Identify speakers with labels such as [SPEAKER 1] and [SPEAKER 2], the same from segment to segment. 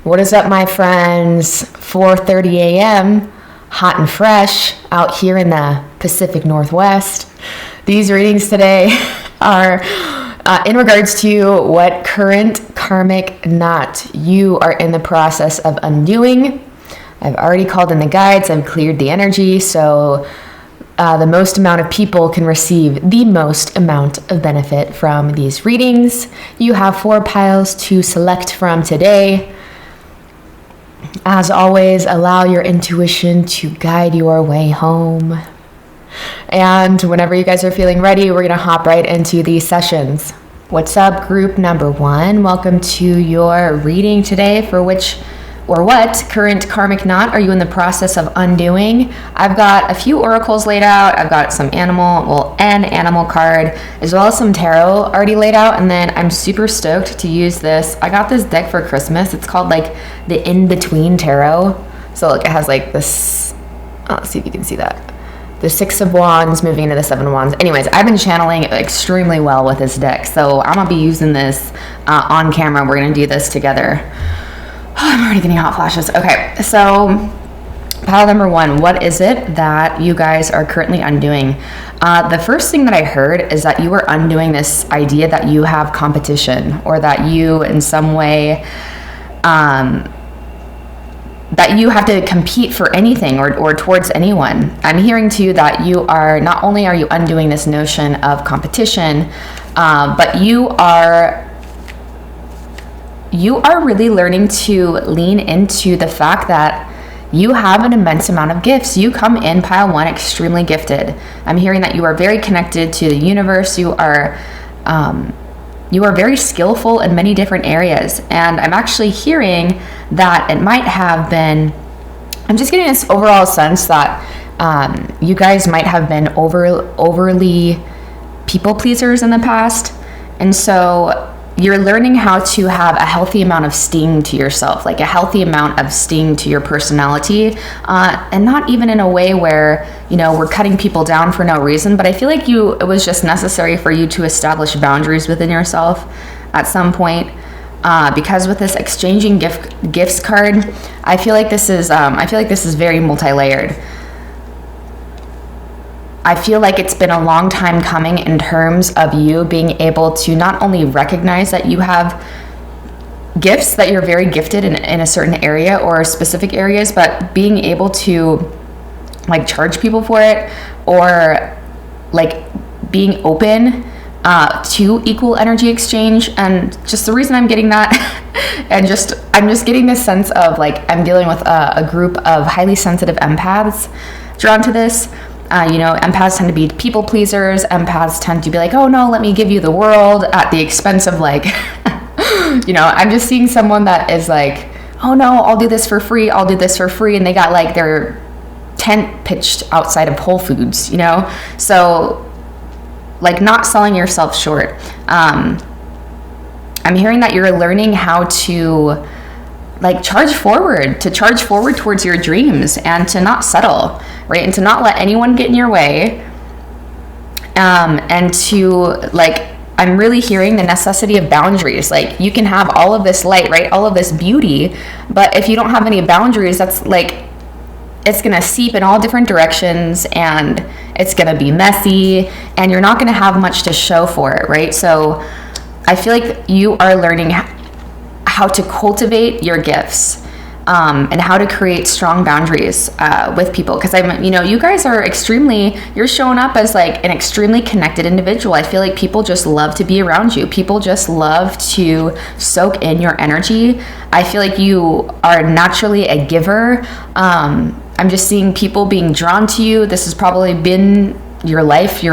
[SPEAKER 1] What is up, my friends? 4:30 a.m., hot and fresh out here in the Pacific Northwest. These readings today are in regards to what current karmic knot you are in the process of undoing. I've already called in the guides, I've cleared the energy, so the most amount of people can receive the most amount of benefit from these readings. You have 4 piles to select from today. As always, allow your intuition to guide your way home. And whenever you guys are feeling ready, we're going to hop right into these sessions. What's up, group number 1? Welcome to your reading today for which or what current karmic knot are you in the process of undoing? I've got a few oracles laid out. I've got some an animal card, as well as some tarot already laid out. And then I'm super stoked to use this. I got this deck for Christmas. It's called like the In-Between Tarot. So like it has like this, let's see if you can see that. The 6 of Wands moving into the 7 of Wands. Anyways, I've been channeling extremely well with this deck. So I'm gonna be using this on camera. We're gonna do this together. I'm already getting hot flashes. Okay, so pile number 1, what is it that you guys are currently undoing? The first thing that I heard is that you are undoing this idea that you have competition, or that you in some way, that you have to compete for anything or towards anyone. I'm hearing too that you are, not only are you undoing this notion of competition, but you are really learning to lean into the fact that you have an immense amount of gifts. You come in pile 1 extremely gifted. I'm hearing that you are very connected to the universe. You are very skillful in many different areas. And I'm actually hearing that it might have been, I'm just getting this overall sense that you guys might have been overly people pleasers in the past. And so you're learning how to have a healthy amount of sting to yourself, like a healthy amount of sting to your personality, and not even in a way where, we're cutting people down for no reason, but I feel like it was just necessary for you to establish boundaries within yourself at some point, because with this exchanging gifts card, I feel like this is very multi-layered. I feel like it's been a long time coming in terms of you being able to not only recognize that you have gifts, that you're very gifted in a certain area or specific areas, but being able to like charge people for it, or like being open to equal energy exchange. And just the reason I'm getting that and I'm just getting this sense of like I'm dealing with a group of highly sensitive empaths drawn to this. Empaths tend to be people pleasers. Empaths tend to be like, oh no, let me give you the world at the expense of like, I'm just seeing someone that is like, oh no, I'll do this for free. And they got like their tent pitched outside of Whole Foods, So like not selling yourself short. I'm hearing that you're learning how to like charge forward towards your dreams, and to not settle, right? And to not let anyone get in your way. And to like, I'm really hearing the necessity of boundaries. Like you can have all of this light, right? All of this beauty, but if you don't have any boundaries, that's like, it's going to seep in all different directions, and it's going to be messy, and you're not going to have much to show for it, right? So I feel like you are learning how to cultivate your gifts, and how to create strong boundaries with people. Because you guys are you're showing up as like an extremely connected individual. I feel like people just love to be around you. People just love to soak in your energy. I feel like you are naturally a giver. I'm just seeing people being drawn to you. This has probably been your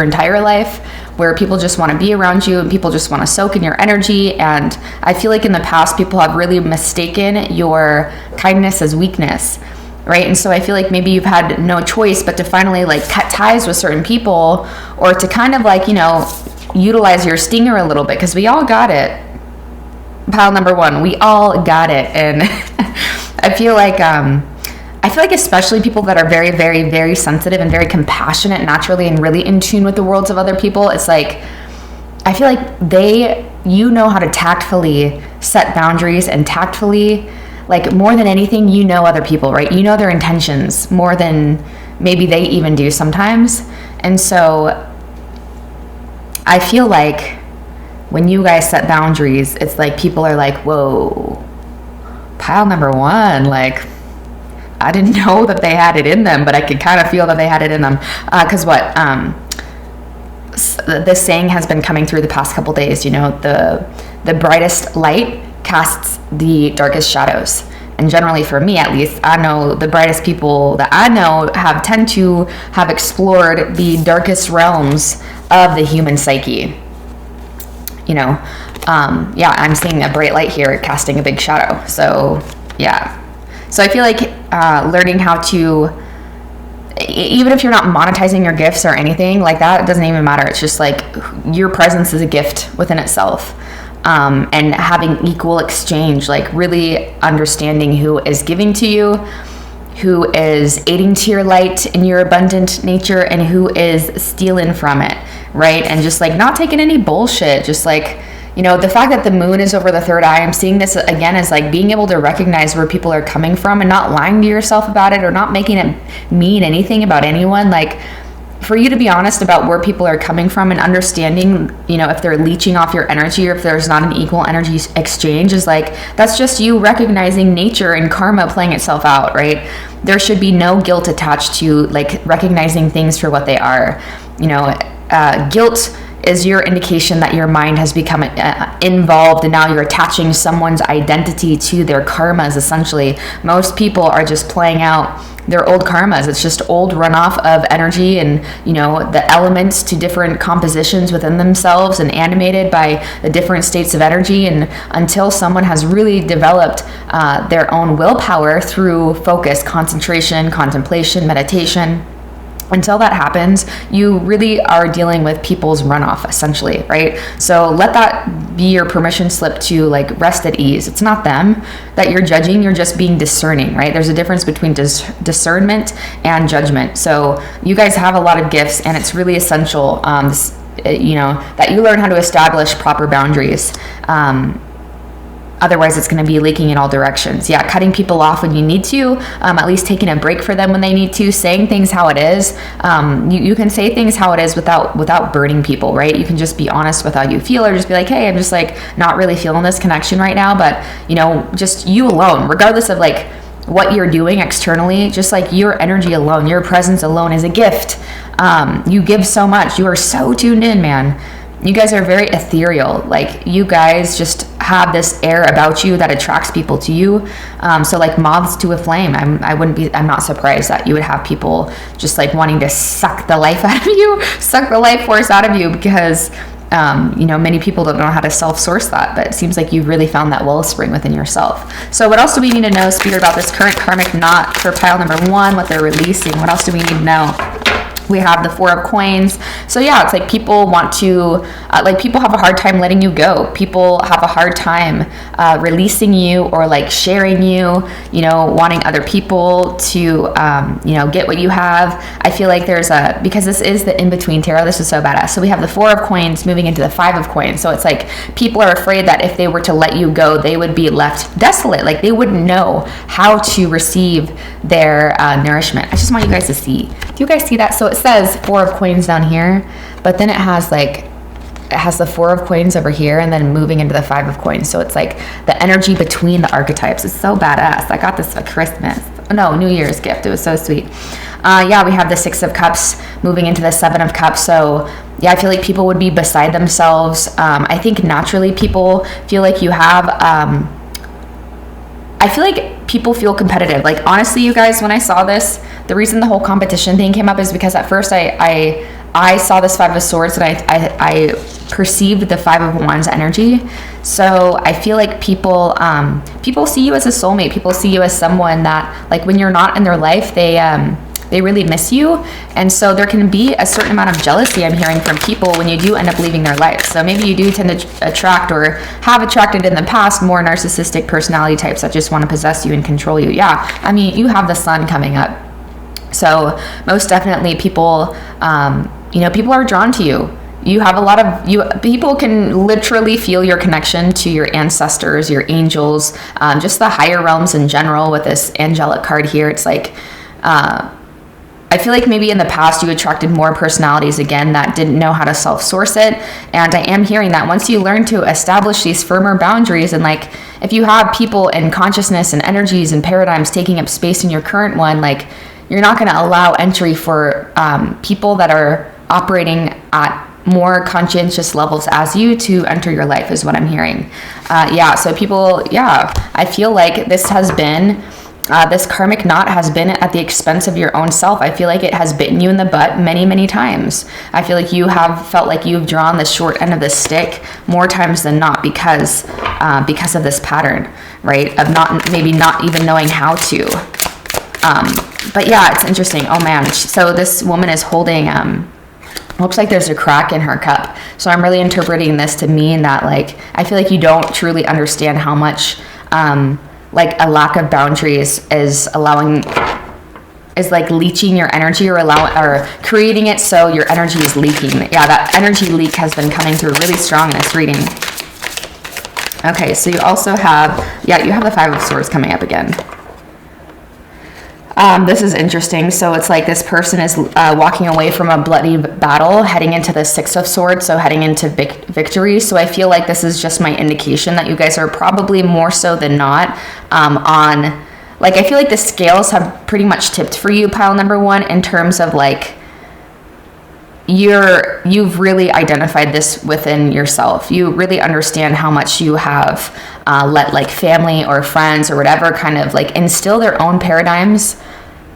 [SPEAKER 1] entire life, where people just want to be around you and people just want to soak in your energy. And I feel like in the past, people have really mistaken your kindness as weakness, right? And so I feel like maybe you've had no choice but to finally like cut ties with certain people, or to kind of like, utilize your stinger a little bit, because we all got it. Pile number 1, we all got it. And I feel like especially people that are very, very, very sensitive and very compassionate naturally, and really in tune with the worlds of other people, it's like, I feel like you know how to tactfully set boundaries and tactfully like more than anything, you know other people, right? You know their intentions more than maybe they even do sometimes. And so I feel like when you guys set boundaries, it's like people are like, whoa, pile number one, like, I didn't know that they had it in them, but I could kind of feel that they had it in them. Because this saying has been coming through the past couple days, you know, the brightest light casts the darkest shadows. And generally, for me at least, I know the brightest people that I know tend to have explored the darkest realms of the human psyche. You know, I'm seeing a bright light here casting a big shadow. So, yeah. So I feel like learning how to, even if you're not monetizing your gifts or anything like that, it doesn't even matter. It's just like your presence is a gift within itself. And having equal exchange, like really understanding who is giving to you, who is aiding to your light in your abundant nature, and who is stealing from it, right? And just like not taking any bullshit, just like, you know, the fact that the moon is over the third eye, I'm seeing this again as like being able to recognize where people are coming from and not lying to yourself about it or not making it mean anything about anyone. Like, for you to be honest about where people are coming from and understanding, you know, if they're leeching off your energy or if there's not an equal energy exchange, is like, that's just you recognizing nature and karma playing itself out, right? There should be no guilt attached to like recognizing things for what they are. You know, guilt is your indication that your mind has become involved and now you're attaching someone's identity to their karmas, essentially. Most people are just playing out their old karmas. It's just old runoff of energy and, you know, the elements to different compositions within themselves and animated by the different states of energy. And until someone has really developed their own willpower through focus, concentration, contemplation, meditation, until that happens, you really are dealing with people's runoff, essentially, right? So let that be your permission slip to like rest at ease. It's not them that you're judging, you're just being discerning, right? There's a difference between discernment and judgment. So you guys have a lot of gifts, and it's really essential, you know, that you learn how to establish proper boundaries. Otherwise, it's going to be leaking in all directions. Yeah, cutting people off when you need to, at least taking a break for them when they need to, saying things how it is. You can say things how it is without burning people, right? You can just be honest with how you feel, or just be like, hey, I'm just like not really feeling this connection right now, but, you know, just you alone, regardless of like what you're doing externally, just like your energy alone, your presence alone is a gift. You give so much. You are so tuned in, man. You guys are very ethereal. Like, you guys just have this air about you that attracts people to you. So like moths to a flame. I'm not surprised that you would have people just like wanting to suck the life out of you, suck the life force out of you, because you know, many people don't know how to self-source that, but it seems like you've really found that wellspring within yourself. So what else do we need to know, Spirit, about this current karmic knot for pile number one, what they're releasing? What else do we need to know? We have the Four of Coins. So yeah, it's like people want to, like people have a hard time letting you go. People have a hard time releasing you or like sharing you, you know, wanting other people to, you know, get what you have. I feel like because this is the in-between tarot, this is so badass. So we have the Four of Coins moving into the Five of Coins. So it's like people are afraid that if they were to let you go, they would be left desolate. Like they wouldn't know how to receive their nourishment. I just want you guys to see. Do you guys see that? So it says Four of Coins down here, but then it has the Four of Coins over here and then moving into the Five of Coins. So it's like the energy between the archetypes. It's so badass. I got this for Christmas. No, New Year's gift. It was so sweet. Yeah, we have the Six of Cups moving into the Seven of Cups. So yeah, I feel like people would be beside themselves. I think naturally people feel like you have, I feel like people feel competitive. Like honestly, you guys, when I saw this, the reason the whole competition thing came up is because at first I saw this Five of Swords and I perceived the Five of Wands energy. So I feel like people see you as a soulmate. People see you as someone that, like, when you're not in their life, they really miss you. And so there can be a certain amount of jealousy, I'm hearing, from people when you do end up leaving their life. So maybe you do tend to attract, or have attracted in the past, more narcissistic personality types that just want to possess you and control you. Yeah, I mean, you have the sun coming up. So most definitely people, you know, people are drawn to you. you have a lot of people can literally feel your connection to your ancestors, your angels, just the higher realms in general. With this angelic card here, it's like I feel like maybe in the past you attracted more personalities again that didn't know how to self-source it. And I am hearing that once you learn to establish these firmer boundaries, and like if you have people and consciousness and energies and paradigms taking up space in your current one, like you're not going to allow entry for people that are operating at more conscientious levels as you to enter your life, is what I'm hearing. So people, I feel like this has been, this karmic knot has been at the expense of your own self. I feel like it has bitten you in the butt many, many times. I feel like you have felt like you've drawn the short end of the stick more times than not because of this pattern, right? Of not even knowing how to. But yeah, it's interesting. Oh man. So this woman is holding, looks like there's a crack in her cup. So I'm really interpreting this to mean that like, I feel like you don't truly understand how much, like a lack of boundaries is like leeching your energy or creating it so your energy is leaking. Yeah, that energy leak has been coming through really strong in this reading. Okay, so you also have, you have the Five of Swords coming up again. This is interesting. So it's like this person is walking away from a bloody battle, heading into the Six of Swords, so heading into victory. So I feel like this is just my indication that you guys are probably more so than not on, like, I feel like the scales have pretty much tipped for you, pile number one, in terms of like you've really identified this within yourself. You really understand how much you have let like family or friends or whatever kind of like instill their own paradigms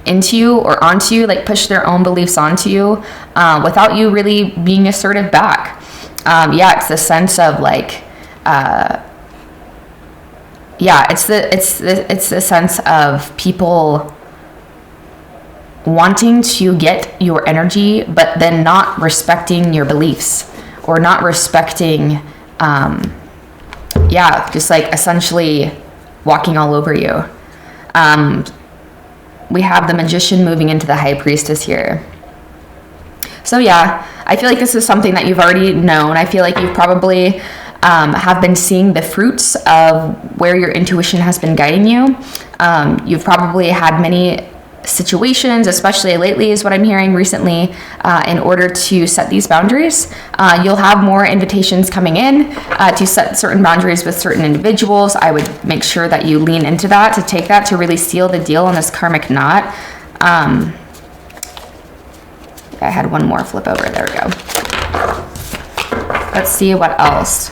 [SPEAKER 1] into you or onto you, like push their own beliefs onto you without you really being assertive back. It's the sense of like it's the sense of people wanting to get your energy, but then not respecting your beliefs or not respecting, just like essentially walking all over you. We have the Magician moving into the High Priestess here. So I feel like this is something that you've already known. I feel like you've probably have been seeing the fruits of where your intuition has been guiding you. You've probably had many situations, especially lately is what I'm hearing recently, in order to set these boundaries. You'll have more invitations coming in to set certain boundaries with certain individuals. I would make sure that you lean into that, to take that, to really seal the deal on this karmic knot. I had one more flip over. There we go. Let's see what else.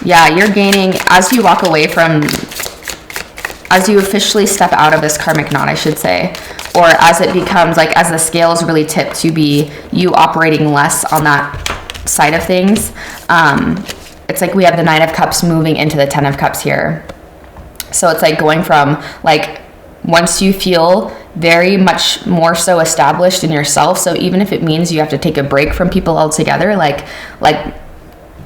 [SPEAKER 1] You're gaining as you walk away from, as you officially step out of this karmic knot, I should say, or as it becomes like, as the scales really tip to be you operating less on that side of things. It's like we have the Nine of Cups moving into the Ten of Cups here. So it's like going from like, once you feel very much more so established in yourself. So even if it means you have to take a break from people altogether, like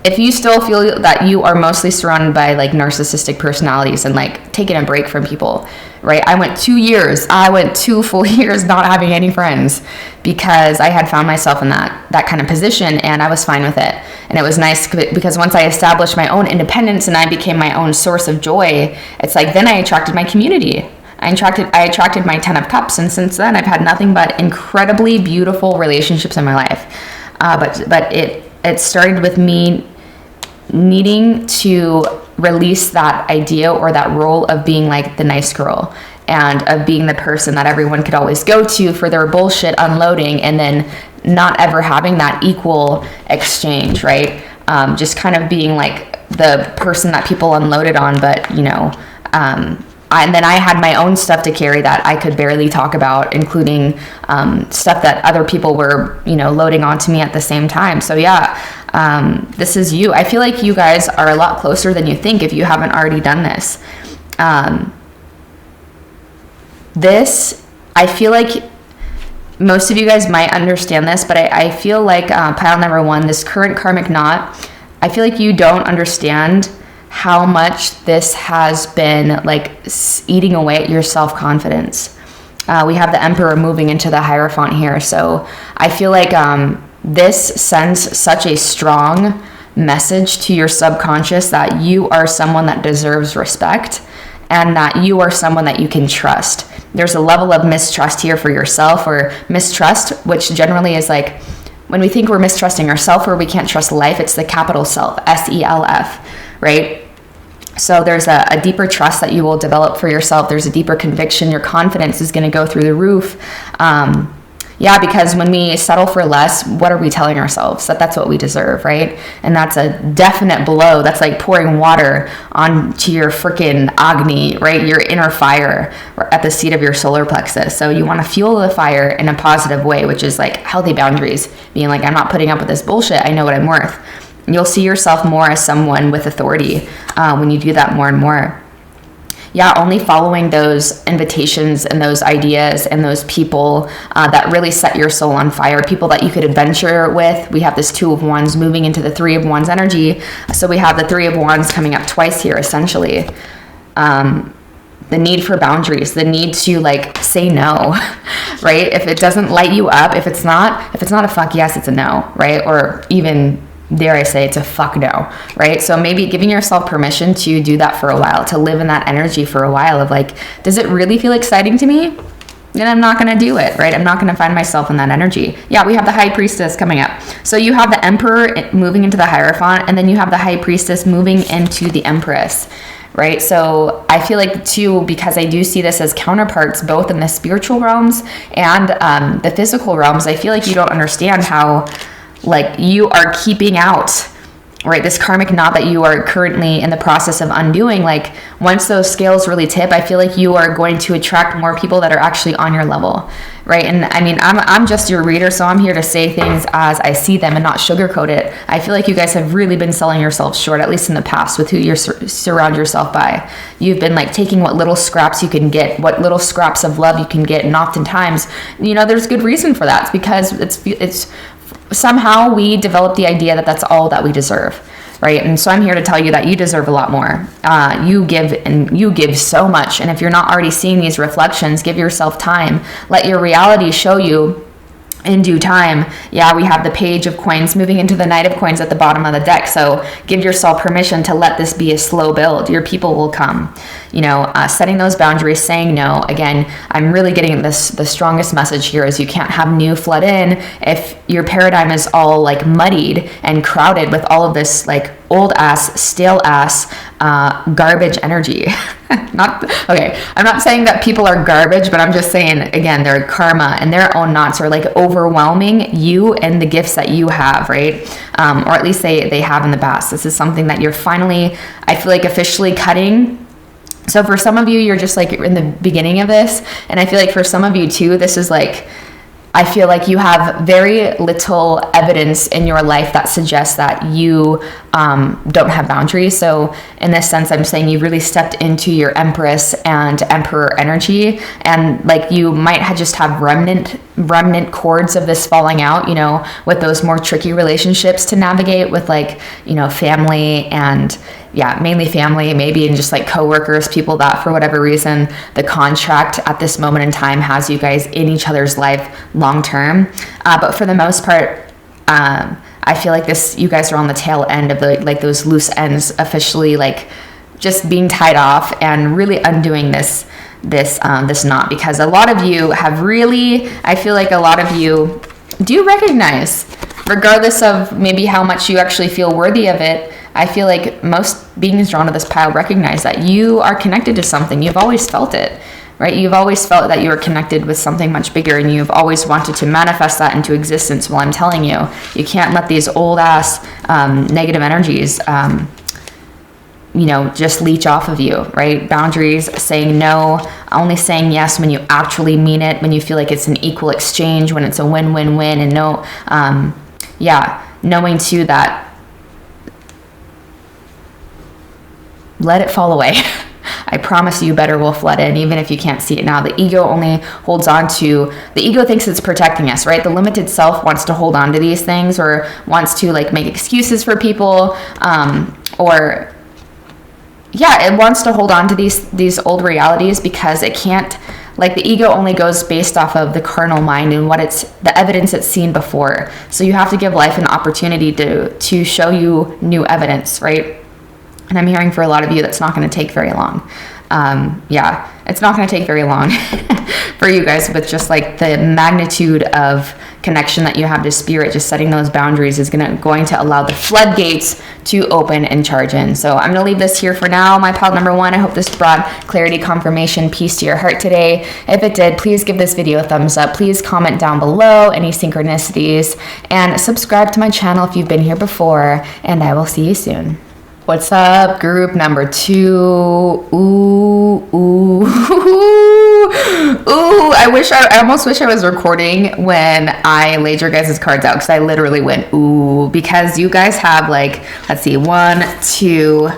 [SPEAKER 1] if you still feel that you are mostly surrounded by like narcissistic personalities and like taking a break from people, right? I went 2 full years not having any friends because I had found myself in that kind of position, and I was fine with it. And it was nice because once I established my own independence and I became my own source of joy, it's like then I attracted my community. I attracted my 10 of Cups, and since then I've had nothing but incredibly beautiful relationships in my life. But it started with me needing to release that idea or that role of being like the nice girl and of being the person that everyone could always go to for their bullshit unloading, and then not ever having that equal exchange, right? Just kind of being like the person that people unloaded on, but and then I had my own stuff to carry that I could barely talk about, including stuff that other people were, loading onto me at the same time. So this is you. I feel like you guys are a lot closer than you think if you haven't already done this. I feel like most of you guys might understand this, but I feel like pile number one, this current karmic knot, I feel like you don't understand how much this has been like eating away at your self-confidence. We have the Emperor moving into the Hierophant here. So I feel like this sends such a strong message to your subconscious that you are someone that deserves respect and that you are someone that you can trust. There's a level of mistrust here for yourself, or mistrust, which generally is like when we think we're mistrusting ourselves or we can't trust life, it's the capital self, SELF, right? So there's a deeper trust that you will develop for yourself. There's a deeper conviction. Your confidence is going to go through the roof. Because when we settle for less, what are we telling ourselves? That that's what we deserve, right? And that's a definite blow. That's like pouring water onto your freaking Agni, right? Your inner fire at the seat of your solar plexus. So you want to fuel the fire in a positive way, which is like healthy boundaries, being like, I'm not putting up with this bullshit. I know what I'm worth. You'll see yourself more as someone with authority when you do that more and more. Only following those invitations and those ideas and those people that really set your soul on fire, people that you could adventure with. We have this 2 of Wands moving into the 3 of Wands energy. So we have the 3 of Wands coming up twice here, essentially. The need for boundaries, the need to like say no, right? If it doesn't light you up, if it's not a fuck yes, it's a no, right? Or even, dare I say, it's a fuck no, right? So maybe giving yourself permission to do that for a while, to live in that energy for a while of like, does it really feel exciting to me? Then I'm not going to do it, right? I'm not going to find myself in that energy. We have the High Priestess coming up. So you have the Emperor moving into the Hierophant, and then you have the High Priestess moving into the Empress, right? So I feel like too, because I do see this as counterparts, both in the spiritual realms and the physical realms, I feel like you don't understand how like you are keeping out, right, this karmic knot that you are currently in the process of undoing. Like once those scales really tip, I feel like you are going to attract more people that are actually on your level, right? And I mean, I'm just your reader, so I'm here to say things as I see them and not sugarcoat it. I feel like you guys have really been selling yourselves short, at least in the past, with who you surround yourself by. You've been like taking what little scraps you can get, what little scraps of love you can get, and oftentimes, there's good reason for that. It's because it's somehow we develop the idea that that's all that we deserve, right? And so I'm here to tell you that you deserve a lot more. You give so much. And if you're not already seeing these reflections, give yourself time. Let your reality show you in due time. We have the Page of Coins moving into the Knight of Coins at the bottom of the deck. So give yourself permission to let this be a slow build. Your people will come. Setting those boundaries, saying no. Again, I'm really getting the strongest message here is you can't have new flood in if your paradigm is all like muddied and crowded with all of this like old ass, stale ass, garbage energy. I'm not saying that people are garbage, but I'm just saying, again, their karma and their own knots are like overwhelming you and the gifts that you have, right? Or at least they have in the past. This is something that you're finally, I feel like, officially cutting. So for some of you, you're just like in the beginning of this. And I feel like for some of you too, this is like, I feel like you have very little evidence in your life that suggests that you don't have boundaries. So in this sense, I'm saying you really stepped into your Empress and Emperor energy, and like you might just have remnant cords of this falling out, with those more tricky relationships to navigate with, like, family and mainly family, maybe, and just like coworkers, people that for whatever reason, the contract at this moment in time has you guys in each other's life long term. But for the most part, I feel like you guys are on the tail end of those loose ends officially like just being tied off and really undoing this knot, because a lot of you have really, I feel like a lot of you do recognize, regardless of maybe how much you actually feel worthy of it, I feel like most beings drawn to this pile recognize that you are connected to something. You've always felt it, right? You've always felt that you are connected with something much bigger, and you've always wanted to manifest that into existence. Well, I'm telling you, you can't let these old ass negative energies just leech off of you, right? Boundaries, saying no, only saying yes when you actually mean it, when you feel like it's an equal exchange, when it's a win-win-win, and knowing too that let it fall away. I promise you better will flood in, even if you can't see it now. The ego only holds on to, the ego thinks it's protecting us, right? The limited self wants to hold on to these things, or wants to like make excuses for people, it wants to hold on to these old realities because it can't Like the ego only goes based off of the carnal mind and the evidence it's seen before. So you have to give life an opportunity to show you new evidence, right? And I'm hearing for a lot of you that's not going to take very long. Yeah, it's not going to take very long for you guys, with just like the magnitude of connection that you have to spirit. Just setting those boundaries is going to allow the floodgates to open and charge in. So I'm going to leave this here for now, my pile number 1. I hope this brought clarity, confirmation, peace to your heart today. If it did, please give this video a thumbs up. Please comment down below any synchronicities, and subscribe to my channel if you've been here before, and I will see you soon. What's up, group number 2? Ooh. I almost wish I was recording when I laid your guys' cards out, because I literally went ooh, because you guys have like, let's see, 1, 2,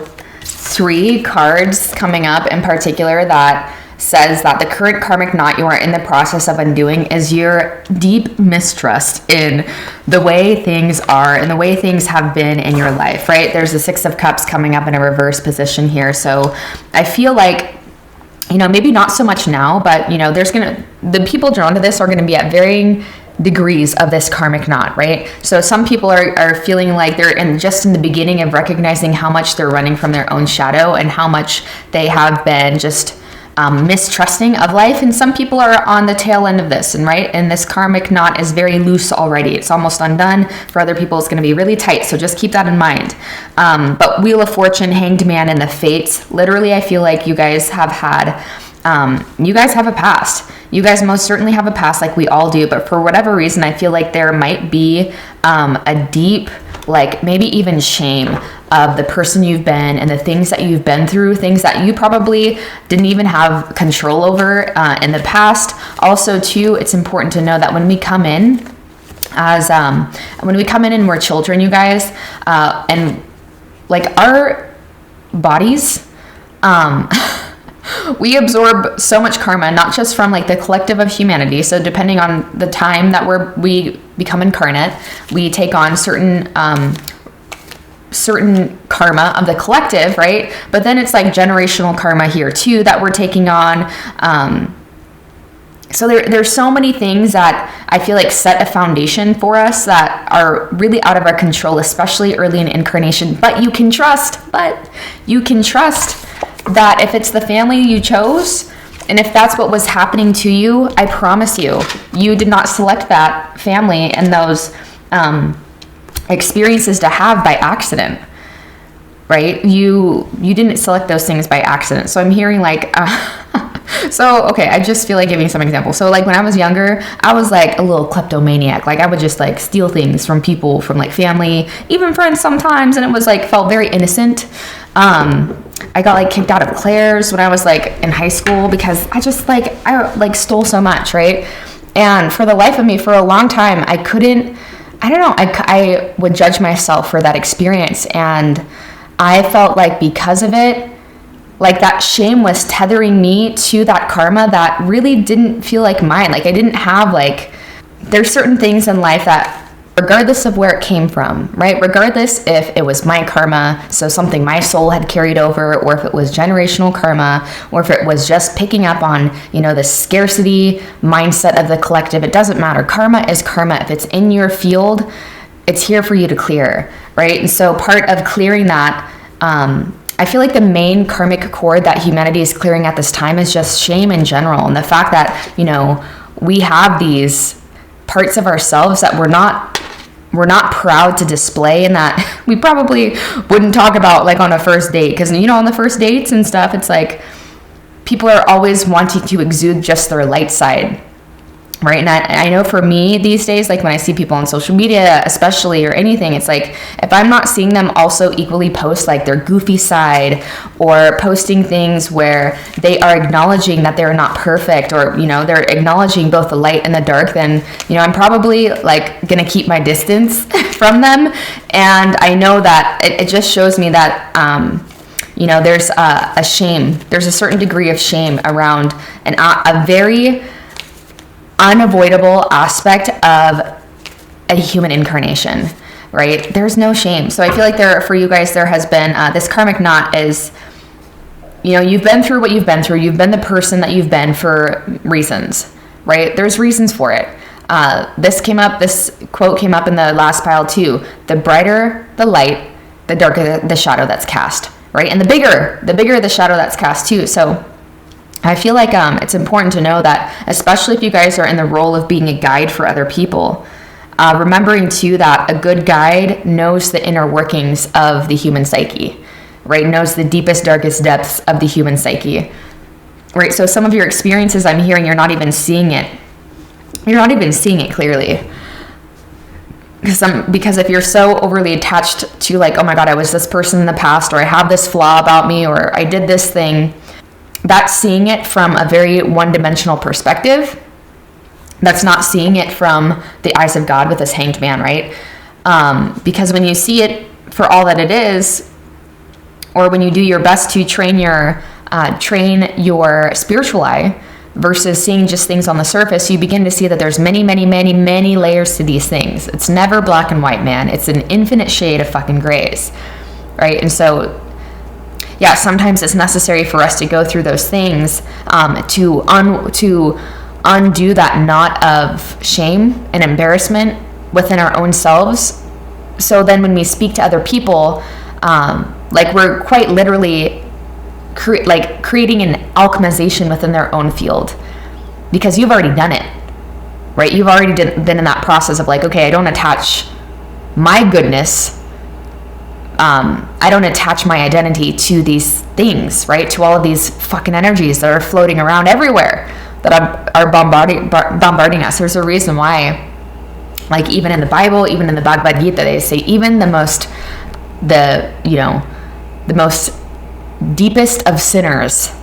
[SPEAKER 1] 3 cards coming up in particular that says that the current karmic knot you are in the process of undoing is your deep mistrust in the way things are and the way things have been in your life, right? There's the 6 of Cups coming up in a reverse position here. So I feel like, you know, maybe not so much now, but, you know, the people drawn to this are going to be at varying degrees of this karmic knot, right? So some people are feeling like they're just in the beginning of recognizing how much they're running from their own shadow and how much they have been just mistrusting of life, and some people are on the tail end of this, and this karmic knot is very loose already. It's almost undone. For other people, it's going to be really tight, so just keep that in mind. But Wheel of Fortune, Hanged Man, and the Fates, literally I feel like you guys have had you guys have a past. You guys most certainly have a past, like we all do, but for whatever reason I feel like there might be a deep, like maybe even shame of the person you've been and the things that you've been through, things that you probably didn't even have control over in the past. Also too, it's important to know that when we come in and we're children, you guys, and like our bodies, we absorb so much karma, not just from like the collective of humanity. So depending on the time that we become incarnate, we take on certain karma of the collective, right? But then it's like generational karma here too that we're taking on. So there's so many things that I feel like set a foundation for us that are really out of our control, especially early in incarnation. But you can trust that if it's the family you chose, and if that's what was happening to you, I promise you did not select that family and those experiences to have by accident, right? You didn't select those things by accident. So I'm hearing like, so, okay, I just feel like giving some examples. So like when I was younger, I was like a little kleptomaniac. Like I would just like steal things from people, from like family, even friends sometimes. And it was like, felt very innocent. I got like kicked out of Claire's when I was like in high school because I stole so much, right? And for the life of me, for a long time, I would judge myself for that experience. And I felt like because of it, like that shame was tethering me to that karma that really didn't feel like mine. Like I didn't have there's certain things in life that, regardless of where it came from, right? Regardless if it was my karma, so something my soul had carried over, or if it was generational karma, or if it was just picking up on, the scarcity mindset of the collective, it doesn't matter. Karma is karma. If it's in your field, it's here for you to clear, right? And so part of clearing that, I feel like the main karmic cord that humanity is clearing at this time is just shame in general. And the fact that, we have these parts of ourselves that we're not proud to display, and that we probably wouldn't talk about like on a first date. Because, on the first dates and stuff, it's like people are always wanting to exude just their light side. Right. And I know for me these days, like when I see people on social media, especially, or anything, it's like if I'm not seeing them also equally post like their goofy side, or posting things where they are acknowledging that they're not perfect, or, they're acknowledging both the light and the dark, then, I'm probably like going to keep my distance from them. And I know that it just shows me that, there's a shame. There's a certain degree of shame around a very unavoidable aspect of a human incarnation, right? There's no shame. So I feel like for you guys, there has been this karmic knot is, you've been through what you've been through. You've been the person that you've been for reasons, right? There's reasons for it. This quote came up in the last pile too. The brighter the light, the darker the shadow that's cast, right? And the bigger the shadow that's cast too. So I feel like it's important to know that, especially if you guys are in the role of being a guide for other people, remembering too that a good guide knows the inner workings of the human psyche, right? Knows the deepest, darkest depths of the human psyche, right? So some of your experiences, I'm hearing, you're not even seeing it. You're not even seeing it clearly. Because if you're so overly attached to like, oh my God, I was this person in the past, or I have this flaw about me, or I did this thing, that's seeing it from a very one-dimensional perspective. That's not seeing it from the eyes of God with this hanged man, right? Because when you see it for all that it is, or when you do your best to train your spiritual eye versus seeing just things on the surface, you begin to see that there's many, many, many, many layers to these things. It's never black and white, man. It's an infinite shade of fucking grays, right? And so, yeah, sometimes it's necessary for us to go through those things to undo that knot of shame and embarrassment within our own selves. So then when we speak to other people, like we're quite literally creating an alchemization within their own field, because you've already done it, right? You've already been in that process of like, okay, I don't attach my goodness, I don't attach my identity to these things, right? To all of these fucking energies that are floating around everywhere that are bombarding us. There's a reason why, like even in the Bible, even in the Bhagavad Gita, they say even the most deepest of sinners,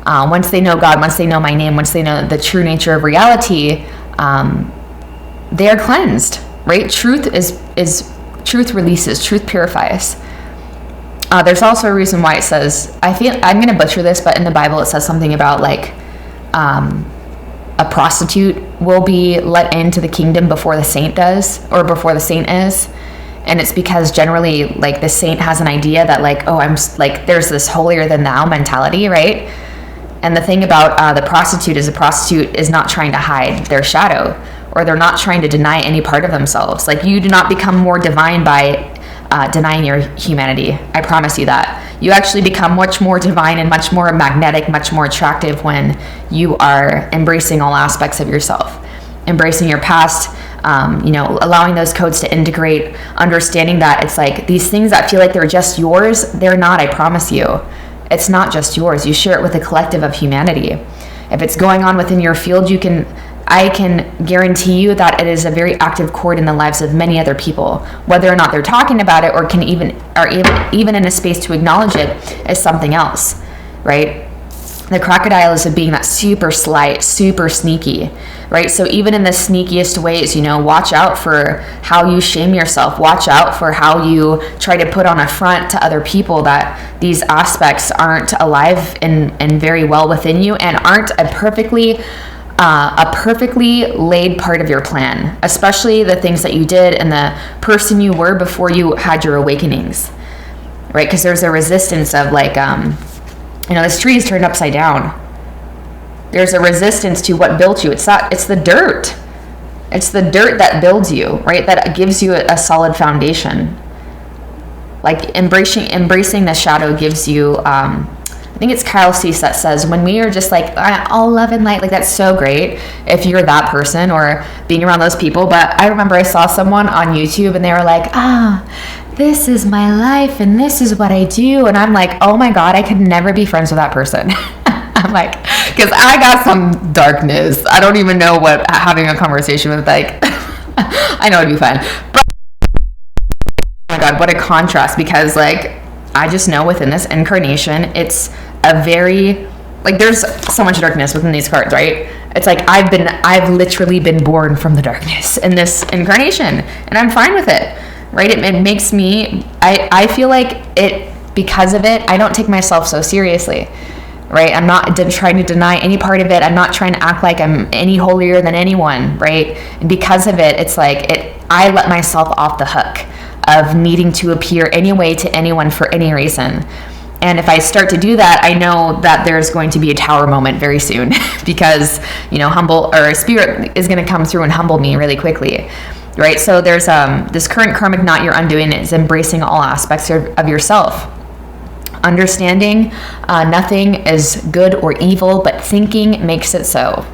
[SPEAKER 1] once they know God, once they know my name, once they know the true nature of reality, they are cleansed, right? Truth releases, truth purifies. There's also a reason why it says, I'm going to butcher this, but in the Bible it says something about like a prostitute will be let into the kingdom before the saint does, or before the saint is. And it's because generally, like, the saint has an idea that, like, oh, I'm like, there's this holier than thou mentality, right? And the thing about the prostitute is not trying to hide their shadow, or they're not trying to deny any part of themselves. Like, you do not become more divine by denying your humanity. I promise you that. You actually become much more divine and much more magnetic, much more attractive when you are embracing all aspects of yourself, embracing your past, allowing those codes to integrate, understanding that it's like these things that feel like they're just yours, they're not, I promise you. It's not just yours. You share it with a collective of humanity. If it's going on within your field, I can guarantee you that it is a very active chord in the lives of many other people. Whether or not they're talking about it, or even in a space to acknowledge it, is something else, right? The crocodile is a being that's super slight, super sneaky, right? So even in the sneakiest ways, watch out for how you shame yourself. Watch out for how you try to put on a front to other people that these aspects aren't alive and very well within you, and aren't a perfectly laid part of your plan, especially the things that you did and the person you were before you had your awakenings, right? Because there's a resistance of like, this tree is turned upside down. There's a resistance to what built you. It's the dirt. It's the dirt that builds you, right? That gives you a solid foundation. Like embracing the shadow gives you, I think it's Kyle Cease that says, when we are just like all love and light, like that's so great if you're that person or being around those people. But I remember I saw someone on YouTube and they were like, this is my life and this is what I do. And I'm like, oh my God, I could never be friends with that person. I'm like, because I got some darkness. I don't even know what having a conversation with, like, I know it'd be fun. But, oh my God, what a contrast, because, like, I just know within this incarnation, it's a very, like, there's so much darkness within these cards, right? It's like I've literally been born from the darkness in this incarnation, and I'm fine with it. Right? It makes me, I feel like it, because of it, I don't take myself so seriously, right? I'm not trying to deny any part of it. I'm not trying to act like I'm any holier than anyone, right? And because of it, it's like I let myself off the hook of needing to appear anyway to anyone for any reason. And if I start to do that, I know that there's going to be a tower moment very soon because, spirit is going to come through and humble me really quickly, right? So there's this current karmic knot you're undoing is embracing all aspects of yourself. Understanding nothing is good or evil, but thinking makes it so.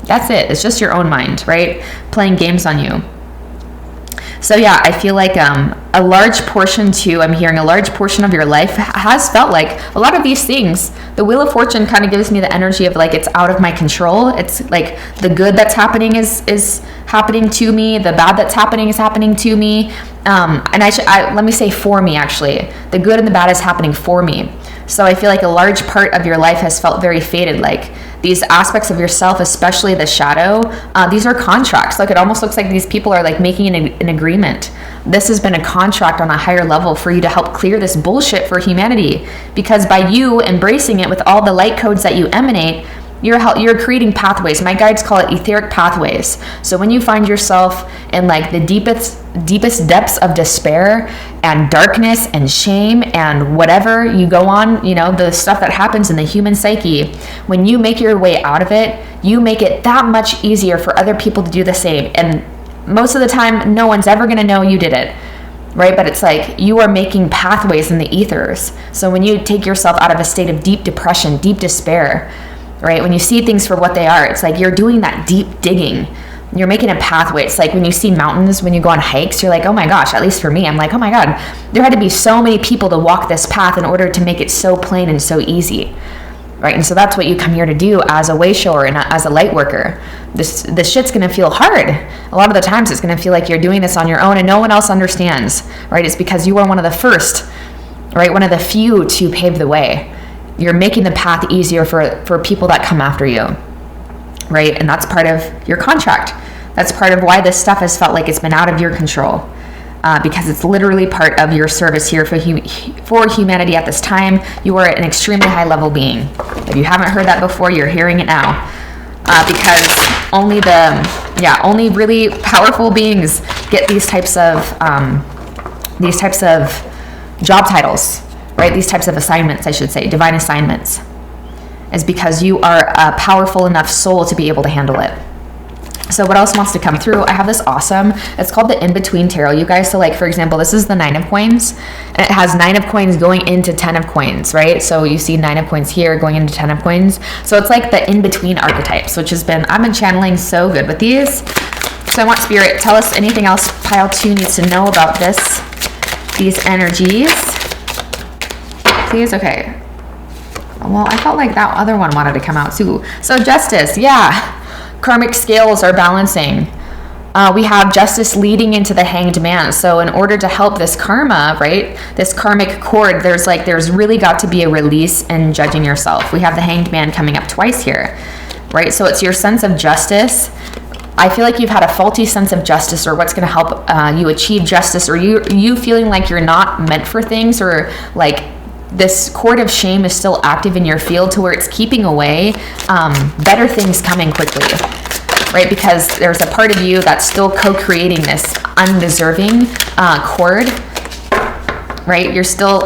[SPEAKER 1] That's it. It's just your own mind, right? Playing games on you. So yeah, I feel like a large portion too, I'm hearing a large portion of your life has felt like a lot of these things. The Wheel of Fortune kind of gives me the energy of like, it's out of my control. It's like the good that's happening is happening to me. The bad that's happening is happening to me. And let me say for me, actually. The good and the bad is happening for me. So I feel like a large part of your life has felt very faded. Like these aspects of yourself, especially the shadow, these are contracts. Like it almost looks like these people are like making an agreement. This has been a contract on a higher level for you to help clear this bullshit for humanity. Because by you embracing it with all the light codes that you emanate, you're creating pathways. My guides call it etheric pathways. So when you find yourself in like the deepest depths of despair and darkness and shame and whatever you go on, the stuff that happens in the human psyche, when you make your way out of it, you make it that much easier for other people to do the same. And most of the time, no one's ever going to know you did it. Right? But it's like you are making pathways in the ethers. So when you take yourself out of a state of deep depression, deep despair, right? When you see things for what they are, it's like you're doing that deep digging. You're making a pathway. It's like when you see mountains, when you go on hikes, you're like, oh my gosh, at least for me, I'm like, oh my God, there had to be so many people to walk this path in order to make it so plain and so easy, right? And so that's what you come here to do as a way shower and as a light worker. This shit's going to feel hard. A lot of the times it's going to feel like you're doing this on your own and no one else understands, right? It's because you are one of the first, right? One of the few to pave the way. You're making the path easier for people that come after you, right? And that's part of your contract. That's part of why this stuff has felt like it's been out of your control, because it's literally part of your service here for humanity at this time. You are an extremely high-level being. If you haven't heard that before, you're hearing it now, because only really powerful beings get these types of job titles. Right? These types of assignments, I should say, divine assignments, is because you are a powerful enough soul to be able to handle it. So what else wants to come through? I have this awesome, it's called the in-between tarot, you guys. So like, for example, this is the 9 of coins, and it has 9 of coins going into 10 of coins, right? So you see 9 of coins here going into 10 of coins. So it's like the in-between archetypes, which I've been channeling so good with these. So I want Spirit, tell us anything else Pile 2 needs to know about these energies. Please, okay. Well, I felt like that other one wanted to come out too. So justice, yeah. Karmic scales are balancing. We have justice leading into the Hanged Man. So in order to help this karma, right, this karmic cord, there's really got to be a release in judging yourself. We have the Hanged Man coming up twice here, right? So it's your sense of justice. I feel like you've had a faulty sense of justice, or what's going to help you achieve justice, or you feeling like you're not meant for things, or like this cord of shame is still active in your field to where it's keeping away better things coming quickly, right? Because there's a part of you that's still co-creating this undeserving cord, right? You're still,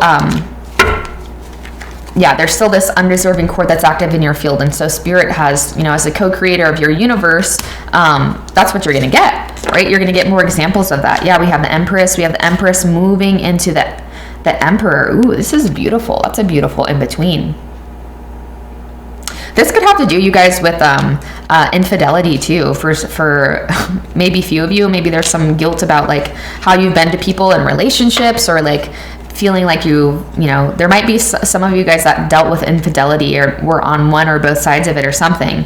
[SPEAKER 1] there's still this undeserving cord that's active in your field. And so Spirit has, as a co-creator of your universe, that's what you're going to get, right? You're going to get more examples of that. Yeah, we have the Empress. We have the Empress moving into the Emperor. Ooh, this is beautiful. That's a beautiful in-between. This could have to do, you guys, with infidelity too. For maybe few of you, maybe there's some guilt about like how you've been to people in relationships, or like feeling like there might be some of you guys that dealt with infidelity or were on one or both sides of it or something.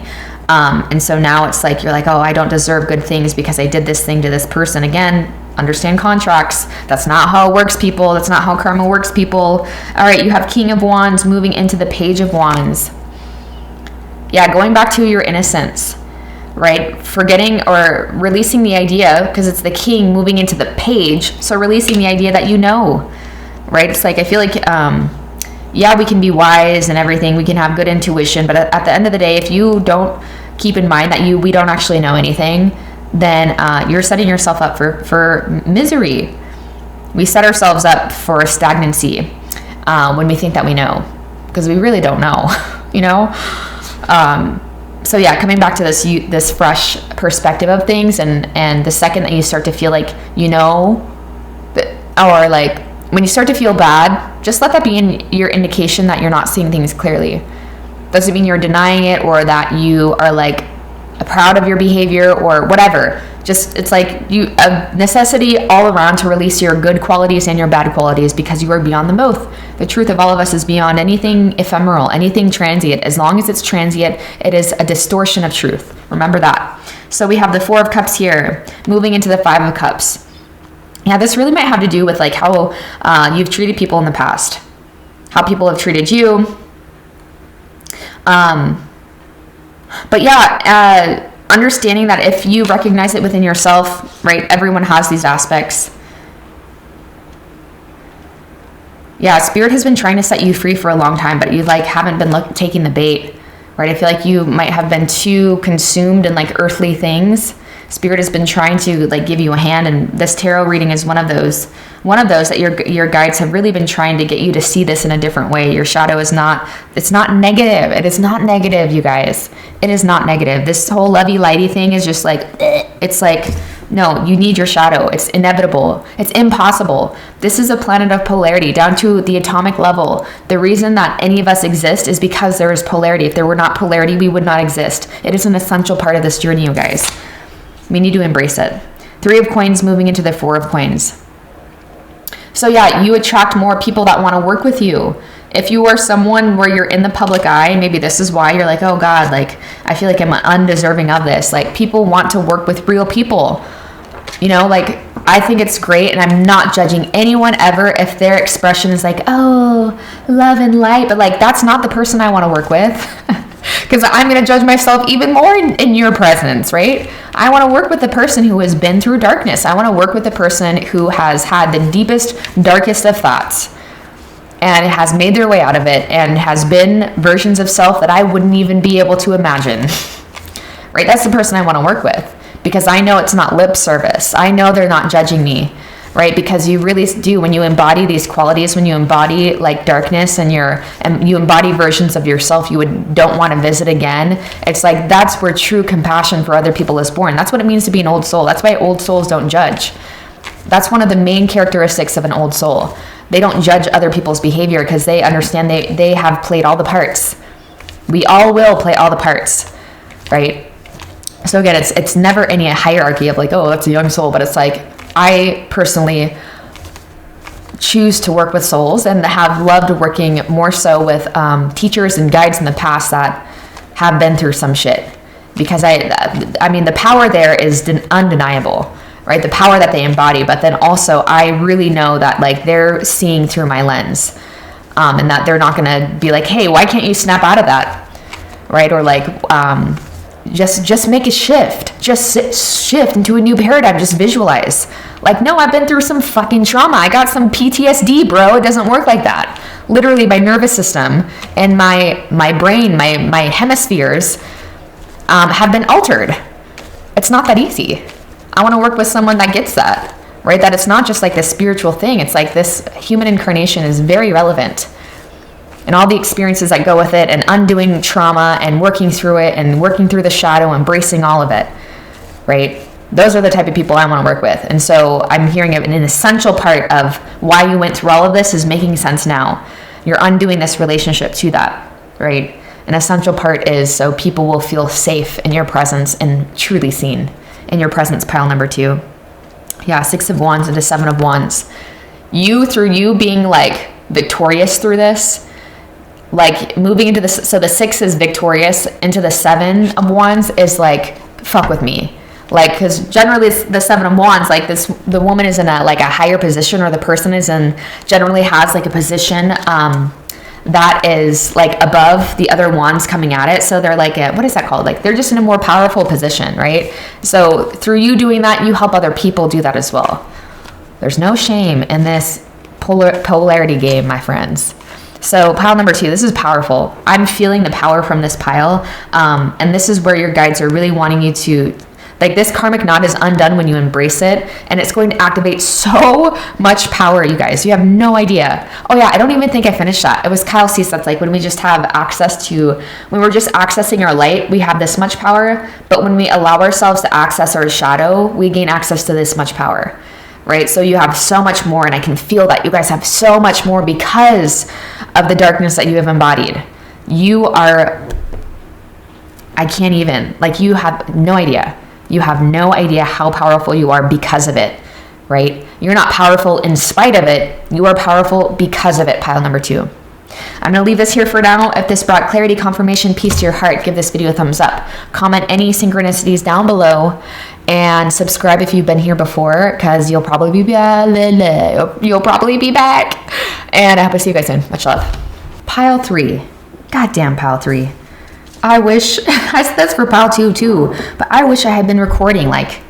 [SPEAKER 1] And so now it's like, you're like, oh, I don't deserve good things because I did this thing to this person. Again, understand contracts. That's not how it works, people. That's not how karma works, people. All right, you have King of Wands moving into the Page of Wands. Yeah, going back to your innocence, right? Forgetting or releasing the idea, because it's the King moving into the Page. So releasing the idea that right? It's like, I feel like, we can be wise and everything. We can have good intuition. But at the end of the day, if you don't keep in mind that we don't actually know anything, then you're setting yourself up for misery. We set ourselves up for stagnancy. when we think that we know, because we really don't know, you know? So yeah, coming back to this fresh perspective of things, and the second that you start to feel like, you know, or like when you start to feel bad, just let that be your indication that you're not seeing things clearly. Doesn't mean you're denying it or that you are like proud of your behavior or whatever. Just, it's like a necessity all around to release your good qualities and your bad qualities, because you are beyond them both. The truth of all of us is beyond anything ephemeral, anything transient. As long as it's transient, it is a distortion of truth. Remember that. So we have the 4 of Cups here, moving into the 5 of Cups. Yeah, this really might have to do with like how you've treated people in the past, how people have treated you. But yeah, understanding that if you recognize it within yourself, right? Everyone has these aspects. Yeah, Spirit has been trying to set you free for a long time, but you like haven't been taking the bait, right? I feel like you might have been too consumed in like earthly things. Spirit has been trying to like give you a hand, and this tarot reading is one of those that your guides have really been trying to get you to see this in a different way. Your shadow is not, it's not negative. It is not negative, you guys. It is not negative. This whole lovey-lighty thing is just like, it's like, no, you need your shadow. It's inevitable. It's impossible. This is a planet of polarity down to the atomic level. The reason that any of us exist is because there is polarity. If there were not polarity, we would not exist. It is an essential part of this journey, you guys. We need to embrace it. 3 of Coins moving into the 4 of Coins. So yeah, you attract more people that want to work with you. If you are someone where you're in the public eye, maybe this is why you're like, oh God, like, I feel like I'm undeserving of this. Like, people want to work with real people. You know, like, I think it's great, and I'm not judging anyone ever if their expression is like, oh, love and light, but like, that's not the person I want to work with. Because I'm going to judge myself even more in your presence, right? I want to work with the person who has been through darkness. I want to work with the person who has had the deepest, darkest of thoughts and has made their way out of it and has been versions of self that I wouldn't even be able to imagine, right? That's the person I want to work with, because I know it's not lip service. I know they're not judging me, right? Because you really do, when you embody these qualities, when you embody like darkness and you embody versions of yourself you don't want to visit again, it's like that's where true compassion for other people is born. That's what it means to be an old soul. That's why old souls don't judge. That's one of the main characteristics of an old soul. They don't judge other people's behavior because they understand they have played all the parts. We all will play all the parts, right? So again, it's never any hierarchy of like, oh, that's a young soul, but it's like, I personally choose to work with souls and have loved working more so with teachers and guides in the past that have been through some shit. Because I mean, the power there is undeniable, right? The power that they embody, but then also I really know that like they're seeing through my lens, and that they're not gonna be like, hey, why can't you snap out of that, right? Or like, just make a shift, shift into a new paradigm, just visualize. Like, no, I've been through some fucking trauma. I got some PTSD, bro. It doesn't work like that. Literally, my nervous system and my brain, my hemispheres have been altered. It's not that easy. I want to work with someone that gets that, right? That it's not just like this spiritual thing. It's like this human incarnation is very relevant. And all the experiences that go with it, and undoing trauma and working through it and working through the shadow, embracing all of it, right? Those are the type of people I want to work with. And so I'm hearing an essential part of why you went through all of this is making sense now. You're undoing this relationship to that, right? An essential part is so people will feel safe in your presence and truly seen in your presence, pile number 2. Yeah, 6 of Wands into 7 of Wands. Through you being like victorious through this, like moving into this, so the 6 is victorious, into the 7 of Wands is like, fuck with me. Like, because generally the 7 of Wands, like the woman is in a higher position, or the person generally has like a position that is like above the other wands coming at it. So they're like, what is that called? Like, they're just in a more powerful position, right? So through you doing that, you help other people do that as well. There's no shame in this polarity game, my friends. So pile number 2, this is powerful. I'm feeling the power from this pile. And this is where your guides are really wanting you to Like this karmic knot is undone when you embrace it, and it's going to activate so much power, you guys. You have no idea. Oh yeah, I don't even think I finished that. It was Kyle Cease that's like, when we just have access to, when we're just accessing our light, we have this much power, but when we allow ourselves to access our shadow, we gain access to this much power, right? So you have so much more, and I can feel that you guys have so much more because of the darkness that you have embodied. You are, I can't even, like, you have no idea. You have no idea how powerful you are because of it, right? You're not powerful in spite of it. You are powerful because of it, pile number 2. I'm going to leave this here for now. If this brought clarity, confirmation, peace to your heart, give this video a thumbs up. Comment any synchronicities down below, and subscribe if you've been here before, because you'll probably be back. You'll probably be back. And I hope to see you guys soon. Much love. Pile 3. Goddamn pile 3. I wish, that's for pile 2 too, but I wish I had been recording. Like,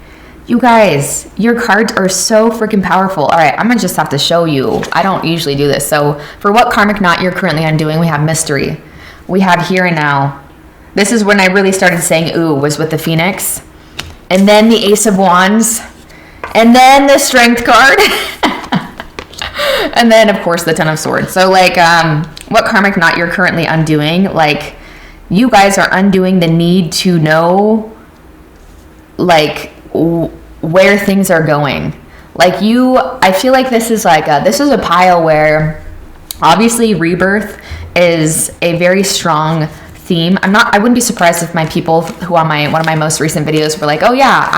[SPEAKER 1] you guys, your cards are so freaking powerful. All right, I'm gonna just have to show you. I don't usually do this. So for what karmic knot you're currently undoing, we have mystery. We have here and now. This is when I really started saying ooh, was with the Phoenix. And then the Ace of Wands. And then the Strength card. And then, of course, the Ten of Swords. So, like, what karmic knot you're currently undoing, like, you guys are undoing the need to know, like, where things are going. Like, I feel like this is like this is a pile where obviously rebirth is a very strong theme. I wouldn't be surprised if my people who on one of my most recent videos were like, oh yeah,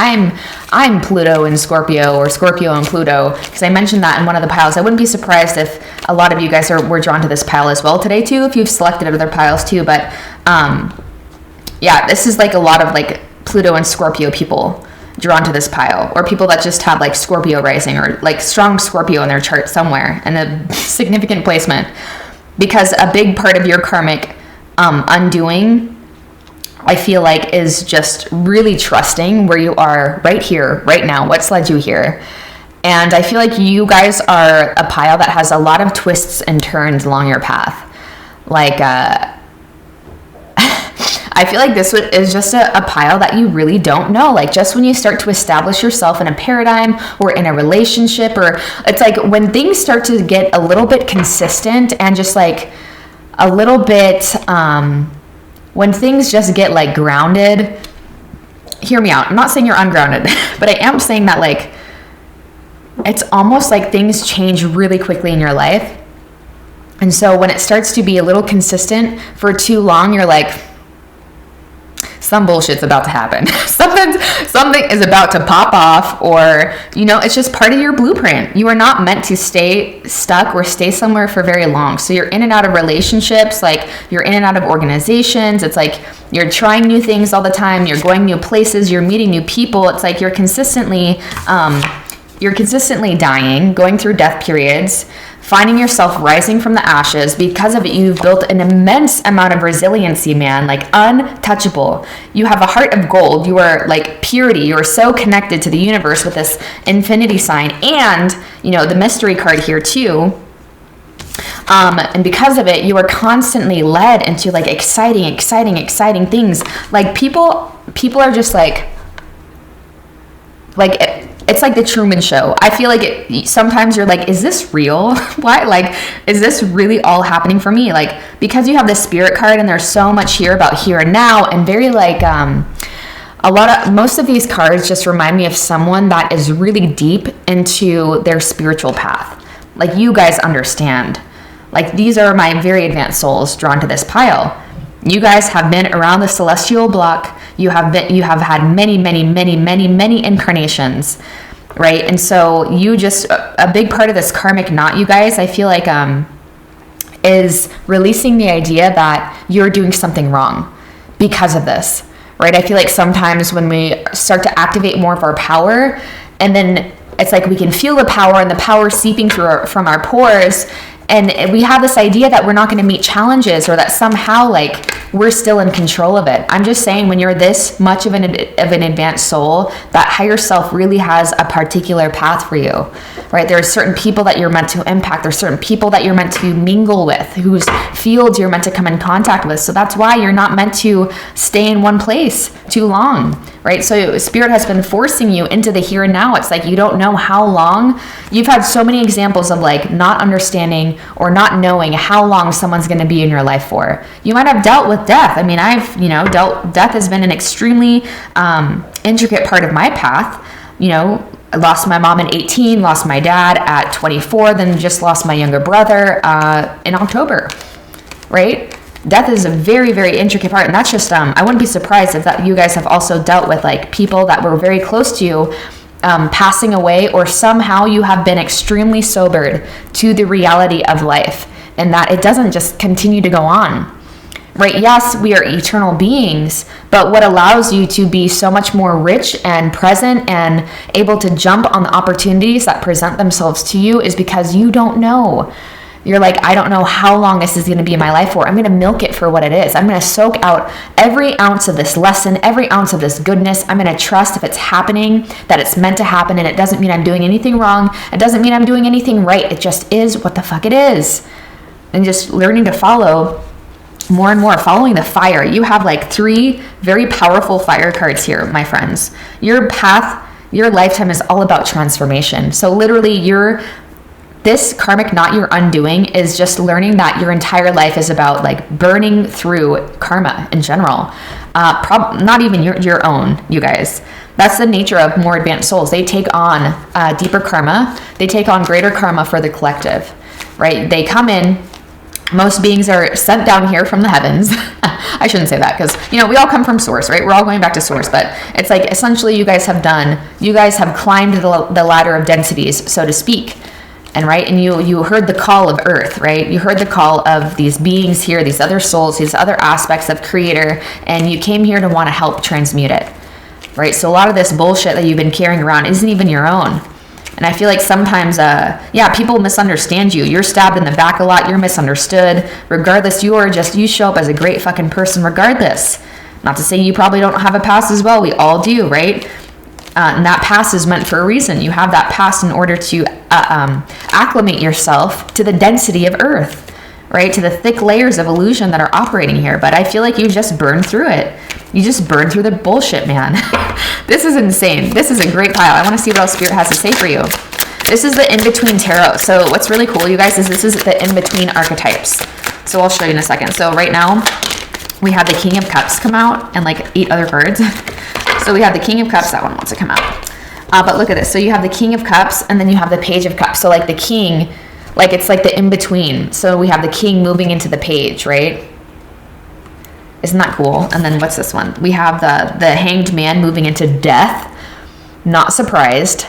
[SPEAKER 1] I'm Pluto and Scorpio, or Scorpio and Pluto, because I mentioned that in one of the piles. I wouldn't be surprised if a lot of you guys were drawn to this pile as well today too, if you've selected other piles too. But yeah, this is like a lot of like Pluto and Scorpio people drawn to this pile, or people that just have like Scorpio rising, or like strong Scorpio in their chart somewhere in a significant placement, because a big part of your karmic undoing, I feel like, is just really trusting where you are right here, right now, what's led you here. And I feel like you guys are a pile that has a lot of twists and turns along your path. Like, I feel like this is just a pile that you really don't know. Like, just when you start to establish yourself in a paradigm or in a relationship, or it's like when things start to get a little bit consistent and just like a little bit, when things just get like grounded, hear me out. I'm not saying you're ungrounded, but I am saying that like, it's almost like things change really quickly in your life. And so when it starts to be a little consistent for too long, you're like, some bullshit's about to happen. Something is about to pop off, or, you know, it's just part of your blueprint. You are not meant to stay stuck or stay somewhere for very long. So you're in and out of relationships, like you're in and out of organizations. It's like you're trying new things all the time. You're going new places. You're meeting new people. It's like you're consistently dying, going through death periods, finding yourself rising from the ashes. Because of it, you've built an immense amount of resiliency, man, like untouchable. You have a heart of gold. You are like purity. You are so connected to the universe with this infinity sign, and, you know, the mystery card here too. And because of it, you are constantly led into like exciting things. Like people are just like it's like the Truman Show. I feel like sometimes you're like, is this real? Why? Like, is this really all happening for me? Like, because you have the Spirit card, and there's so much here about here and now, and very like, most of these cards just remind me of someone that is really deep into their spiritual path. Like, you guys understand. Like, these are my very advanced souls drawn to this pile. You guys have been around the celestial block. You have had many incarnations, right? And so you just, a big part of this karmic knot, you guys, I feel like, is releasing the idea that you're doing something wrong because of this, right? I feel like sometimes when we start to activate more of our power, and then it's like we can feel the power, and the power seeping through from our pores, and we have this idea that we're not going to meet challenges, or that somehow like we're still in control of it. I'm just saying, when you're this much of an advanced soul, that higher self really has a particular path for you, right? There are certain people that you're meant to impact. There's certain people that you're meant to mingle with, whose fields you're meant to come in contact with. So that's why you're not meant to stay in one place too long, right? So Spirit has been forcing you into the here and now. It's like you don't know how long. You've had so many examples of like not understanding or not knowing how long someone's going to be in your life for. You might have dealt with death. I mean, I've, death has been an extremely intricate part of my path. I lost my mom at 18, lost my dad at 24, then just lost my younger brother in October, right? Death is a very, very intricate part. And that's just, I wouldn't be surprised if that you guys have also dealt with like people that were very close to you passing away, or somehow you have been extremely sobered to the reality of life, and that it doesn't just continue to go on, right? Yes, we are eternal beings, but what allows you to be so much more rich and present and able to jump on the opportunities that present themselves to you is because you don't know. You're like, I don't know how long this is going to be in my life for. I'm going to milk it for what it is. I'm going to soak out every ounce of this lesson, every ounce of this goodness. I'm going to trust if it's happening, that it's meant to happen. And it doesn't mean I'm doing anything wrong. It doesn't mean I'm doing anything right. It just is what the fuck it is. And just learning to follow more and more, following the fire. You have like 3 very powerful fire cards here, my friends. Your path, your lifetime is all about transformation. So literally this karmic knot you're undoing is just learning that your entire life is about like burning through karma in general. Not even your own, you guys. That's the nature of more advanced souls. They take on deeper karma. They take on greater karma for the collective, right? They come in. Most beings are sent down here from the heavens. I shouldn't say that because, we all come from source, right? We're all going back to source, but it's like essentially you guys have climbed the ladder of densities, so to speak. And right, and you heard the call of earth, right? You heard the call of these beings here, these other souls, these other aspects of creator, and you came here to want to help transmute it, right? So a lot of this bullshit that you've been carrying around isn't even your own. And I feel like sometimes, people misunderstand you. You're stabbed in the back a lot. You're misunderstood. Regardless, you show up as a great fucking person regardless. Not to say you probably don't have a past as well. We all do, right? And that past is meant for a reason. You have that past in order to acclimate yourself to the density of earth, right? To the thick layers of illusion that are operating here. But I feel like you just burned through it. You just burned through the bullshit, man. This is insane. This is a great pile. I want to see what else Spirit has to say for you. This is the in-between tarot. So what's really cool, you guys, is this is the in-between archetypes. So I'll show you in a second. So right now, we have the King of Cups come out and like 8 other cards. So we have the King of Cups. That one wants to come out. But look at this. So you have the King of Cups, and then you have the Page of Cups. So like the King, like it's like the in-between. So we have the King moving into the Page, right? Isn't that cool? And then what's this one? We have the Hanged Man moving into Death. Not surprised,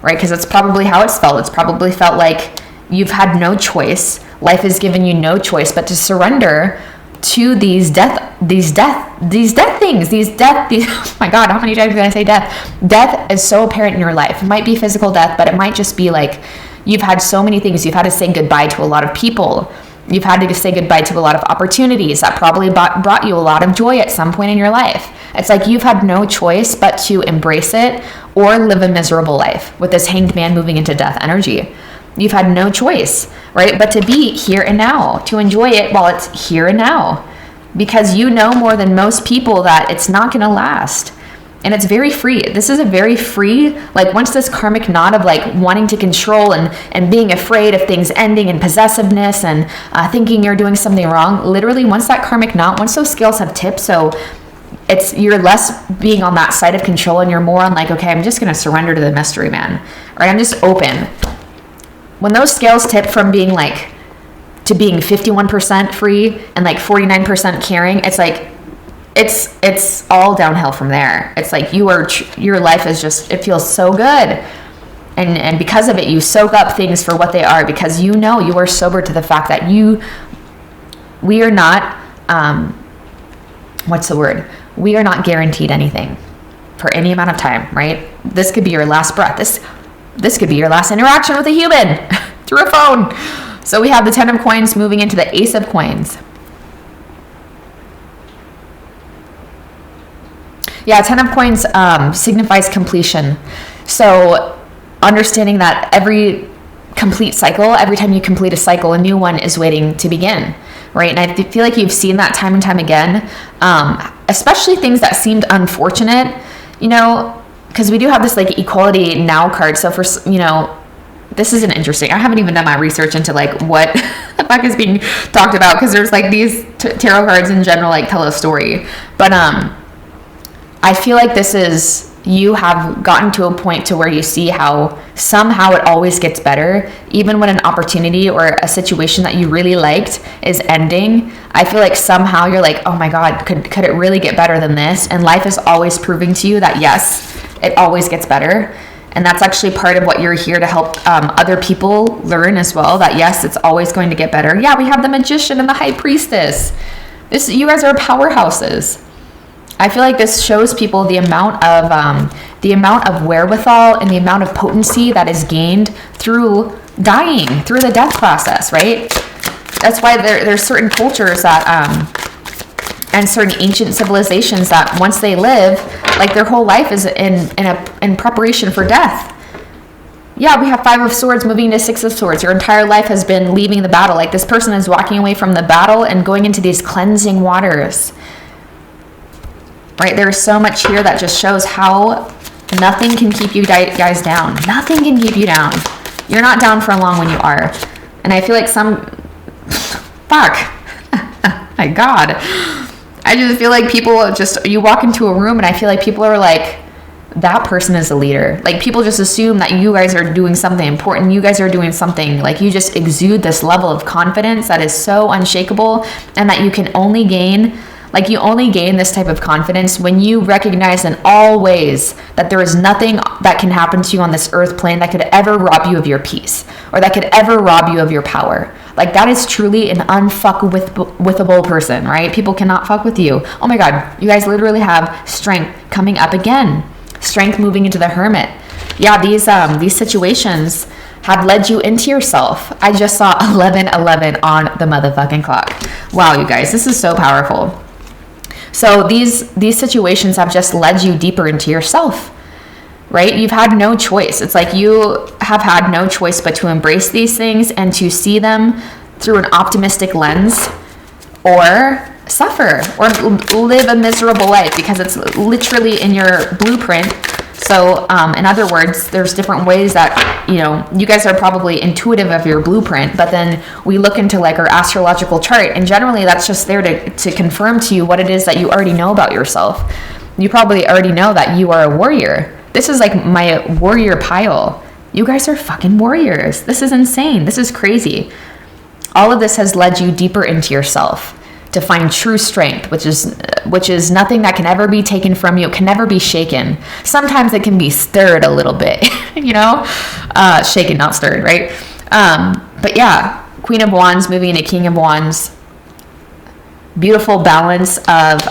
[SPEAKER 1] right? Because it's probably how it's felt. It's probably felt like you've had no choice. Life has given you no choice but to surrender to these death things. Oh my God, how many times can I say death? Death is so apparent in your life. It might be physical death, but it might just be like you've had so many things. You've had to say goodbye to a lot of people. You've had to say goodbye to a lot of opportunities that probably brought you a lot of joy at some point in your life. It's like you've had no choice but to embrace it or live a miserable life with this Hanged Man moving into death energy. You've had no choice, right? But to be here and now, to enjoy it while it's here and now. Because you know more than most people that it's not going to last. And it's very free. This is a very free, like once this karmic knot of like wanting to control and being afraid of things ending and possessiveness and thinking you're doing something wrong, literally once that karmic knot, once those scales have tipped, so you're less being on that side of control and you're more on like, okay, I'm just going to surrender to the mystery, man. Right? I'm just open. When those scales tip from being like, to being 51% free and like 49% caring, it's like, it's all downhill from there. It's like your life is just, it feels so good. And because of it, you soak up things for what they are because you know you are sober to the fact that we are not, what's the word? We are not guaranteed anything for any amount of time, right? This could be your last breath. This could be your last interaction with a human through a phone. So we have the 10 of coins moving into the Ace of coins. Yeah, 10 of coins signifies completion. So understanding that every complete cycle, every time you complete a cycle, a new one is waiting to begin, right? And I feel like you've seen that time and time again, especially things that seemed unfortunate, you know, because we do have this like equality now card. So for, you know, this isn't interesting. I haven't even done my research into like what the fuck is being talked about, because there's like these tarot cards in general like tell a story. But I feel like this is, you have gotten to a point to where you see how somehow it always gets better, even when an opportunity or a situation that you really liked is ending. I feel like somehow you're like, oh my God, could it really get better than this? And life is always proving to you that yes, it always gets better. And that's actually part of what you're here to help other people learn as well, that yes, it's always going to get better. Yeah, we have the Magician and the High Priestess. You guys are powerhouses. I feel like this shows people the amount of wherewithal and the amount of potency that is gained through dying, through the death process, right? That's why there's certain cultures that and certain ancient civilizations that once they live, like their whole life is in preparation for death. Yeah, we have 5 of Swords moving to 6 of Swords. Your entire life has been leaving the battle. Like this person is walking away from the battle and going into these cleansing waters. Right? There's so much here that just shows how nothing can keep you guys down. Nothing can keep you down. You're not down for long when you are. And I feel like fuck. My God. I just feel like people you walk into a room and I feel like people are like, that person is a leader. Like people just assume that you guys are doing something important. You guys are doing something, like you just exude this level of confidence that is so unshakable, and that you can only gain, like you only gain this type of confidence when you recognize in all ways that there is nothing that can happen to you on this earth plane that could ever rob you of your peace, or that could ever rob you of your power. Like that is truly an unfuck-withable person, right? People cannot fuck with you. Oh my God, you guys literally have strength coming up again. Strength moving into the Hermit. Yeah, these situations have led you into yourself. I just saw 11:11 on the motherfucking clock. Wow, you guys, this is so powerful. So these situations have just led you deeper into yourself, right? You've had no choice. It's like you have had no choice but to embrace these things and to see them through an optimistic lens, or suffer or live a miserable life, because it's literally in your blueprint. So in other words, there's different ways that, you know, you guys are probably intuitive of your blueprint, but then we look into like our astrological chart, and generally that's just there to confirm to you what it is that you already know about yourself. You probably already know that you are a warrior. This is like my warrior pile. You guys are fucking warriors. This is insane. This is crazy. All of this has led you deeper into yourself to find true strength, which is nothing that can ever be taken from you. It can never be shaken. Sometimes it can be stirred a little bit, you know, shaken, not stirred, right? But yeah, Queen of Wands moving into King of Wands. Beautiful balance of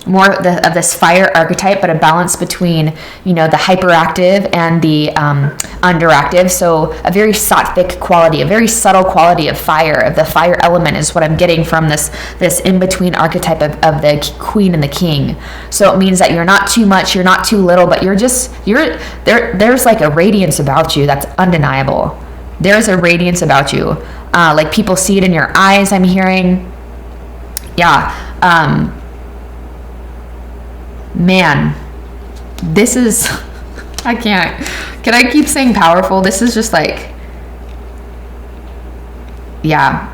[SPEAKER 1] more of this fire archetype, but a balance between, you know, the hyperactive and the underactive. So a very sattvic quality, a very subtle quality of fire, of the fire element, is what I'm getting from this in-between archetype of the Queen and the King. So it means that you're not too much, you're not too little, but there's like a radiance about you that's undeniable. There's a radiance about you. Like people see it in your eyes, I'm hearing. Yeah. Man, this is, I can't, can I keep saying powerful? This is just like, yeah.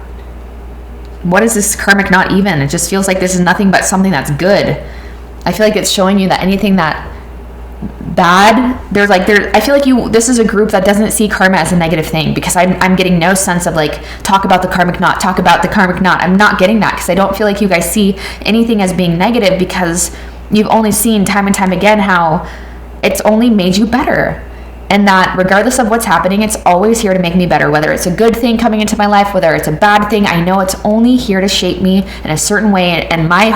[SPEAKER 1] What is this karmic not even? It just feels like this is nothing but something that's good. I feel like it's showing you that anything that bad, I feel like this is a group that doesn't see karma as a negative thing, because I'm getting no sense of like, talk about the karmic knot. I'm not getting that, because I don't feel like you guys see anything as being negative, because you've only seen time and time again how it's only made you better. And that regardless of what's happening, it's always here to make me better. Whether it's a good thing coming into my life, whether it's a bad thing, I know it's only here to shape me in a certain way. And my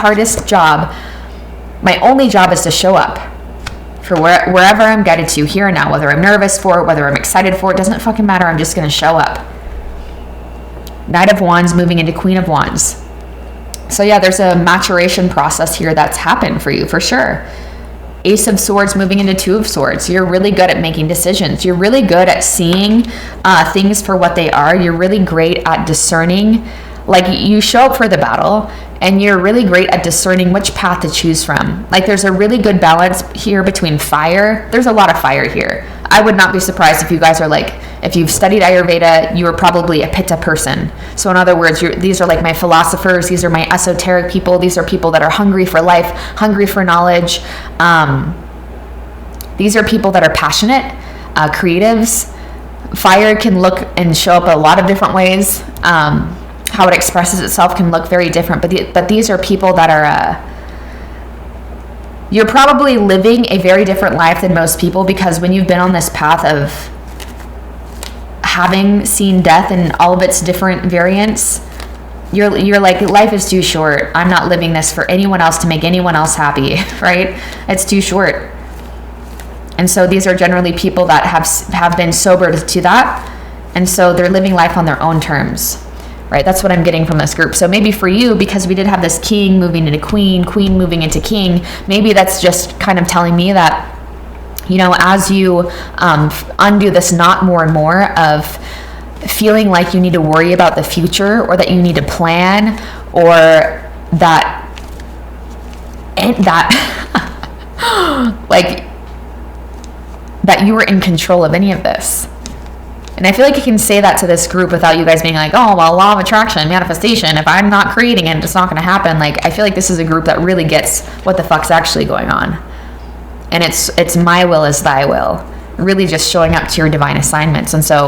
[SPEAKER 1] only job is to show up for wherever I'm guided to here and now. Whether I'm nervous for it, whether I'm excited for it, doesn't fucking matter. I'm just going to show up. Knight of Wands moving into Queen of Wands. So yeah, there's a maturation process here that's happened for you, for sure. Ace of Swords moving into Two of Swords. You're really good at making decisions. You're really good at seeing things for what they are. You're really great at discerning. Like, you show up for the battle and you're really great at discerning which path to choose from. Like, there's a really good balance here between fire. There's a lot of fire here. I would not be surprised if you guys are like, if you've studied Ayurveda, you are probably a Pitta person. So in other words, these are like my philosophers. These are my esoteric people. These are people that are hungry for life, hungry for knowledge. These are people that are passionate, creatives. Fire can look and show up a lot of different ways. How it expresses itself can look very different, but these are people that are, you're probably living a very different life than most people, because when you've been on this path of having seen death in all of its different variants, you're like, life is too short. I'm not living this for anyone else to make anyone else happy, right? It's too short. And so these are generally people that have been sobered to that, and so they're living life on their own terms. Right, that's what I'm getting from this group. So maybe for you, because we did have this king moving into queen, queen moving into king, maybe that's just kind of telling me that, you know, as you undo this knot more and more of feeling like you need to worry about the future, or that you need to plan, or that like that you were in control of any of this. And I feel like I can say that to this group without you guys being like, oh, well, law of attraction, manifestation, if I'm not creating it, it's not going to happen. Like, I feel like this is a group that really gets what the fuck's actually going on. And it's my will is thy will, really just showing up to your divine assignments. And so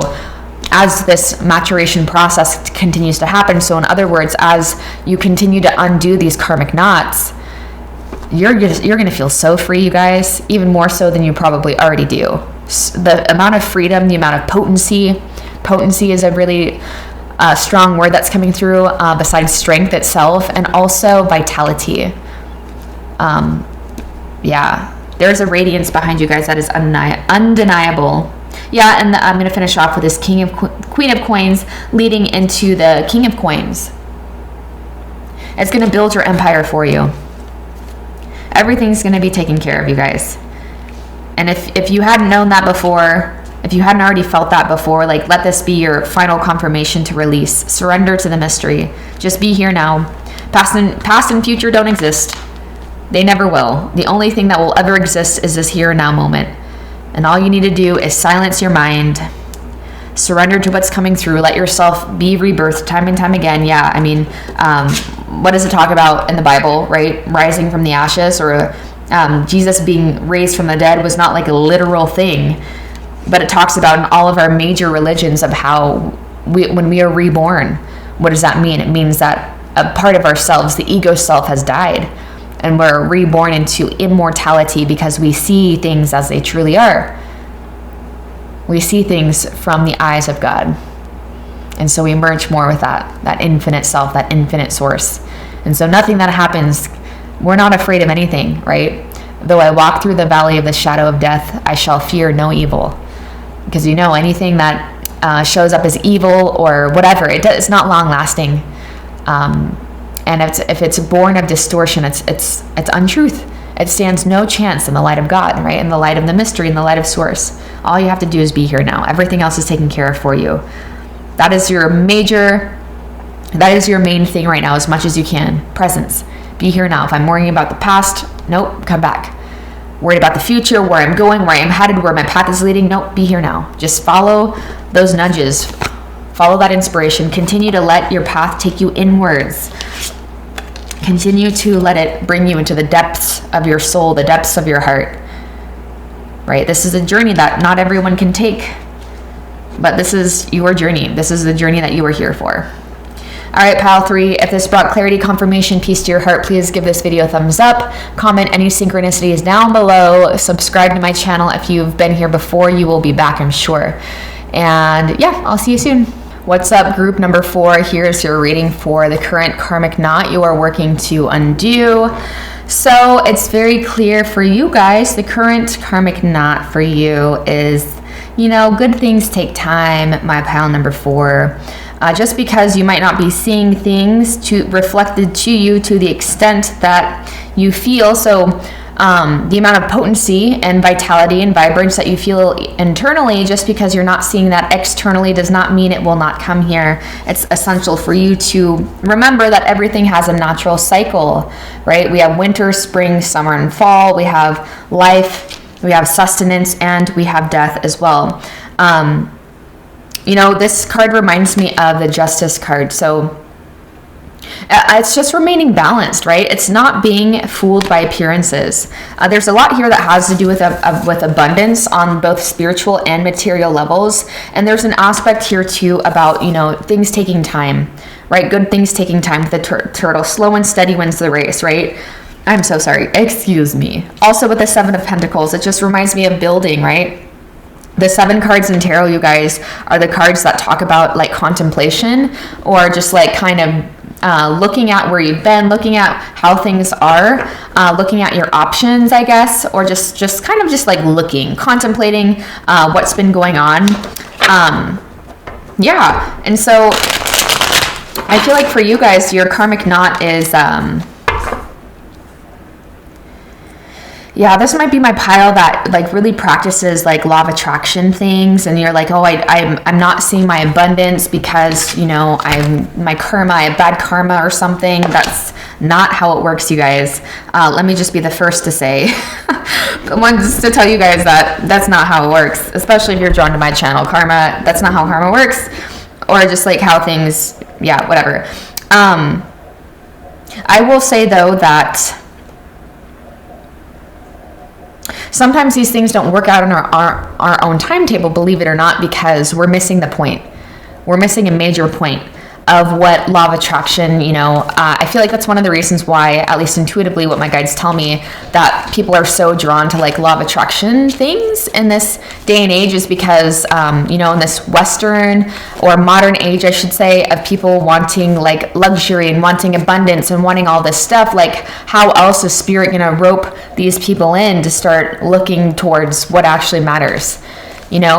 [SPEAKER 1] as this maturation process continues to happen, so in other words, as you continue to undo these karmic knots, you're going to feel so free, you guys, even more so than you probably already do. The amount of freedom, the amount of potency is a really strong word that's coming through, besides strength itself, and also vitality. Yeah, there's a radiance behind you guys that is undeniable. Yeah, and I'm going to finish off with this Queen of Coins leading into the King of Coins. It's going to build your empire for you. Everything's going to be taken care of, you guys. And if you hadn't known that before, if you hadn't already felt that before, like, let this be your final confirmation to release. Surrender to the mystery. Just be here now. Past and future don't exist. They never will. The only thing that will ever exist is this here and now moment. And all you need to do is silence your mind. Surrender to what's coming through. Let yourself be rebirthed time and time again. Yeah, I mean, what does it talk about in the Bible, right? Rising from the ashes, or Jesus being raised from the dead was not like a literal thing, but it talks about in all of our major religions of how when we are reborn, what does that mean? It means that a part of ourselves, the ego self, has died, and we're reborn into immortality because we see things as they truly are. We see things from the eyes of God. And so we merge more with that infinite self, that infinite source. And so nothing that happens, we're not afraid of anything, right? Though I walk through the valley of the shadow of death, I shall fear no evil. Because you know, anything that shows up as evil or whatever, it's not long lasting. And if it's born of distortion, it's untruth. It stands no chance in the light of God, right? In the light of the mystery, in the light of source. All you have to do is be here now. Everything else is taken care of for you. That is your main thing right now, as much as you can. Presence. Be here now. If I'm worrying about the past, nope, come back. Worried about the future, where I'm going, where I'm headed, where my path is leading, nope, be here now. Just follow those nudges. Follow that inspiration. Continue to let your path take you inwards. Continue to let it bring you into the depths of your soul, the depths of your heart. Right? This is a journey that not everyone can take. But this is your journey. This is the journey that you are here for. All right, Pile 3, if this brought clarity, confirmation, peace to your heart, please give this video a thumbs up. Comment any synchronicities down below. Subscribe to my channel. If you've been here before, you will be back, I'm sure. And yeah, I'll see you soon. What's up, group number 4? Here's your reading for the current karmic knot you are working to undo. So it's very clear for you guys, the current karmic knot for you is, you know, good things take time, my pile number 4. Just because you might not be seeing things reflected to you to the extent that you feel. So the amount of potency and vitality and vibrance that you feel internally. Just because you're not seeing that externally does not mean it will not come here. It's essential for you to remember that everything has a natural cycle, right? We have winter, spring, summer, and fall. We have life, we have sustenance, and we have death as well. This card reminds me of the Justice card. So it's just remaining balanced, right? It's not being fooled by appearances. There's a lot here that has to do with abundance on both spiritual and material levels. And there's an aspect here too about, things taking time, right? Good things taking time with the turtle. Slow and steady wins the race, right? I'm so sorry. Excuse me. Also with the Seven of Pentacles, it just reminds me of building, right? The 7 cards in tarot, you guys, are the cards that talk about like contemplation, or just like kind of looking at where you've been, looking at how things are, looking at your options, I guess, or just kind of just like looking, contemplating what's been going on. Yeah. And so I feel like for you guys, your karmic knot is, this might be my pile that like really practices like law of attraction things, and you're like, oh, I'm not seeing my abundance because my karma, I have bad karma or something. That's not how it works, you guys. Let me just be the first to say, just to tell you guys that that's not how it works. Especially if you're drawn to my channel, karma. That's not how karma works, or just like how things, whatever. I will say though that sometimes these things don't work out on our own timetable, believe it or not, because we're missing the point. We're missing a major point of what law of attraction, I feel like that's one of the reasons why, at least intuitively, what my guides tell me, that people are so drawn to like law of attraction things in this day and age is because, in this Western or modern age, I should say, of people wanting like luxury and wanting abundance and wanting all this stuff, like how else is spirit going to rope these people in to start looking towards what actually matters?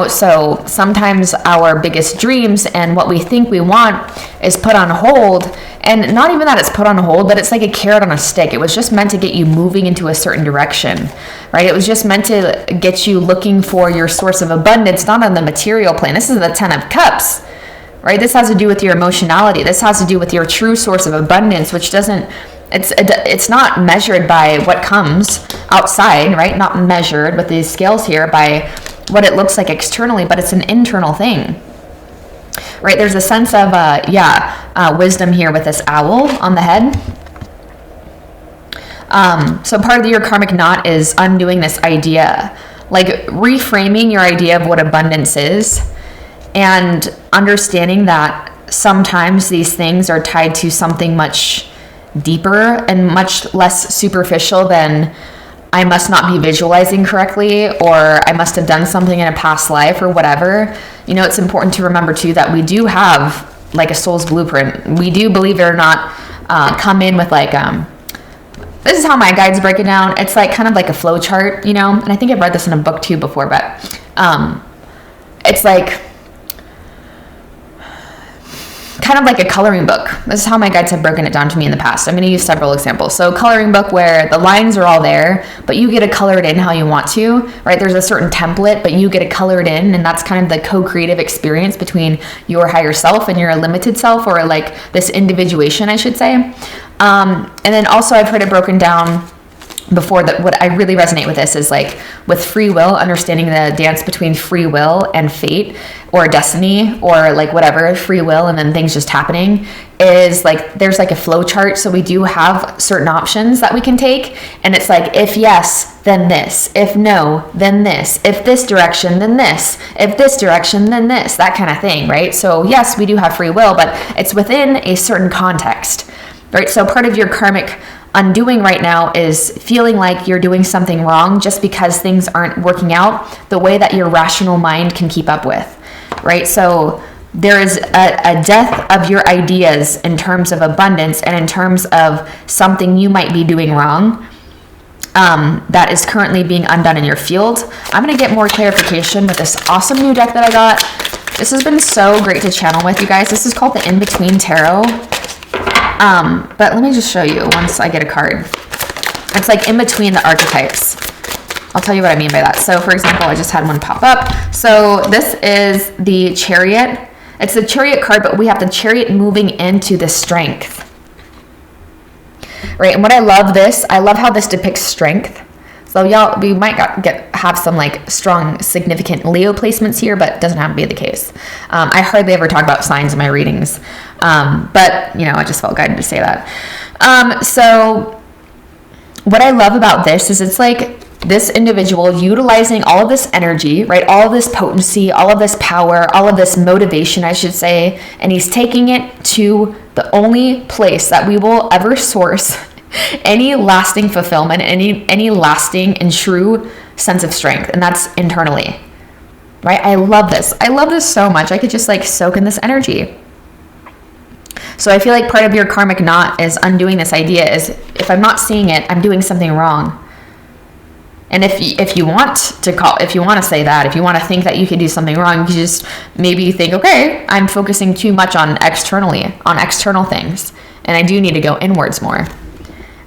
[SPEAKER 1] So sometimes our biggest dreams and what we think we want is put on hold, and not even that it's put on hold, but it's like a carrot on a stick. It was just meant to get you moving into a certain direction, right? It was just meant to get you looking for your source of abundance, not on the material plane. This is the 10 of Cups, right? This has to do with your emotionality. This has to do with your true source of abundance, which it's not measured by what comes outside, right? Not measured with these scales here by what it looks like externally, but it's an internal thing, right? There's a sense of, wisdom here with this owl on the head. So part of your karmic knot is undoing this idea, like reframing your idea of what abundance is, and understanding that sometimes these things are tied to something much deeper and much less superficial than I must not be visualizing correctly, or I must have done something in a past life or whatever. It's important to remember too that we do have like a soul's blueprint. We do, believe it or not, come in with like, this is how my guides break it down. It's like kind of like a flow chart, and I think I've read this in a book too before, but it's like kind of like a coloring book. This is how my guides have broken it down to me in the past. I'm going to use several examples. So coloring book where the lines are all there, but you get to color it in how you want to, right? There's a certain template, but you get to color it in, and that's kind of the co-creative experience between your higher self and your limited self, or like this individuation, I should say. And then also I've heard it broken down before, that what I really resonate with this is like with free will, understanding the dance between free will and fate or destiny, or like whatever, free will and then things just happening, is like there's like a flow chart. So we do have certain options that we can take, and it's like, if yes, then this, if no, then this, if this direction, then this, if this direction, then this, that kind of thing, right? So yes, we do have free will, but it's within a certain context, right? So part of your karmic undoing right now is feeling like you're doing something wrong just because things aren't working out the way that your rational mind can keep up with, right? So there is a death of your ideas in terms of abundance and in terms of something you might be doing wrong that is currently being undone in your field. I'm going to get more clarification with this awesome new deck that I got. This has been so great to channel with, you guys. This is called the In-Between Tarot. But let me just show you once I get a card. It's like in between the archetypes. I'll tell you what I mean by that. So for example, I just had one pop up. So this is the Chariot. It's the Chariot card, but we have the Chariot moving into the Strength. Right, and what I love how this depicts strength. So y'all, we might have some like strong, significant Leo placements here, but it doesn't have to be the case. I hardly ever talk about signs in my readings, but you know, I just felt guided to say that. So what I love about this is it's like this individual utilizing all of this energy, right? All of this potency, all of this power, all of this motivation, I should say, and he's taking it to the only place that we will ever source any lasting fulfillment, any lasting and true sense of strength, and that's internally, right? I love this. I love this so much. I could just like soak in this energy. So I feel like part of your karmic knot is undoing this idea is if I'm not seeing it, I'm doing something wrong. And if you want to say that, if you want to think that you can do something wrong, you just maybe think, okay, I'm focusing too much on external things, and I do need to go inwards more,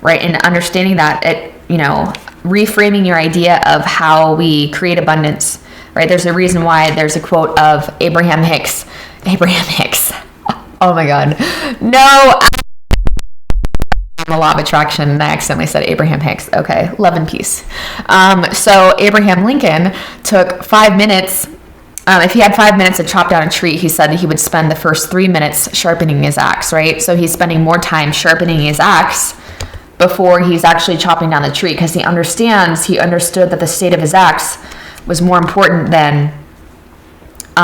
[SPEAKER 1] right? And understanding that reframing your idea of how we create abundance, right? There's a reason why there's a quote of Abraham Hicks. Oh my God, no. The law of attraction, and I accidentally said Abraham Hicks. Okay, love and peace. So Abraham Lincoln took 5 minutes. If he had 5 minutes to chop down a tree, he said he would spend the first 3 minutes sharpening his axe, right? So he's spending more time sharpening his axe before he's actually chopping down the tree, because he understood that the state of his axe was more important than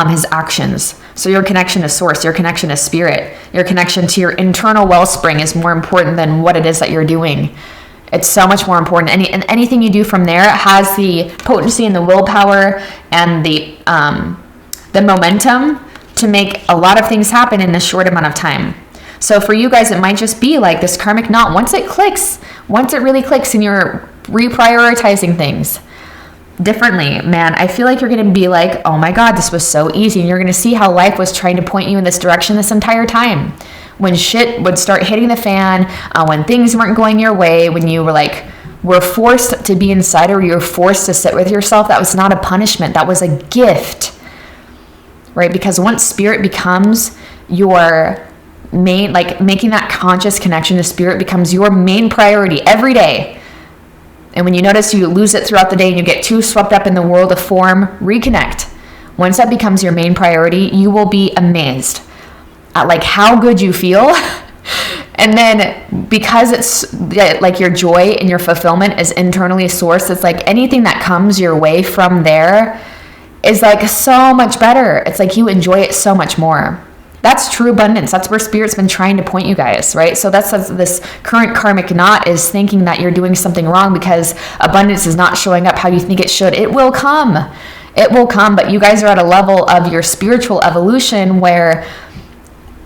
[SPEAKER 1] his actions. So your connection to source, your connection to spirit, your connection to your internal wellspring is more important than what it is that you're doing. It's so much more important. And anything you do from there has the potency and the willpower and the momentum to make a lot of things happen in a short amount of time. So for you guys, it might just be like this karmic knot. Once it really clicks and you're reprioritizing things differently, man, I feel like you're going to be like, oh my God, this was so easy. And you're going to see how life was trying to point you in this direction this entire time. When shit would start hitting the fan, when things weren't going your way, when you were forced to be inside, or you were forced to sit with yourself, that was not a punishment. That was a gift, right? Because once spirit becomes your main, like making that conscious connection to spirit becomes your main priority every day. And when you notice you lose it throughout the day and you get too swept up in the world of form, reconnect. Once that becomes your main priority, you will be amazed at like how good you feel. And then because it's like your joy and your fulfillment is internally sourced, it's like anything that comes your way from there is like so much better. It's like you enjoy it so much more. That's true abundance. That's where spirit's been trying to point you guys, right? So that's this current karmic knot is thinking that you're doing something wrong because abundance is not showing up how you think it should. It will come. It will come, but you guys are at a level of your spiritual evolution where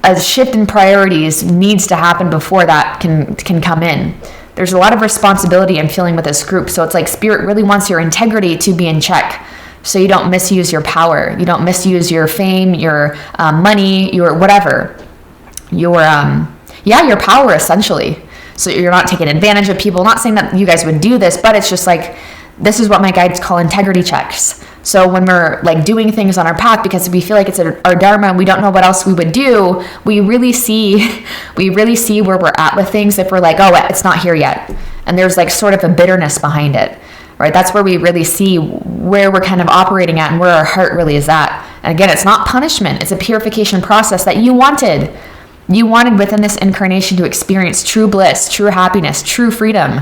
[SPEAKER 1] a shift in priorities needs to happen before that can come in. There's a lot of responsibility I'm feeling with this group. So it's like spirit really wants your integrity to be in check. So you don't misuse your power. You don't misuse your fame, your money, your whatever. Your power essentially. So you're not taking advantage of people. Not saying that you guys would do this, but it's just like, this is what my guides call integrity checks. So when we're like doing things on our path because we feel like it's our dharma and we don't know what else we would do, we really see where we're at with things if we're like, oh, it's not here yet. And there's like sort of a bitterness behind it. Right? That's where we really see where we're kind of operating at and where our heart really is at. And again, it's not punishment. It's a purification process that you wanted. You wanted within this incarnation to experience true bliss, true happiness, true freedom.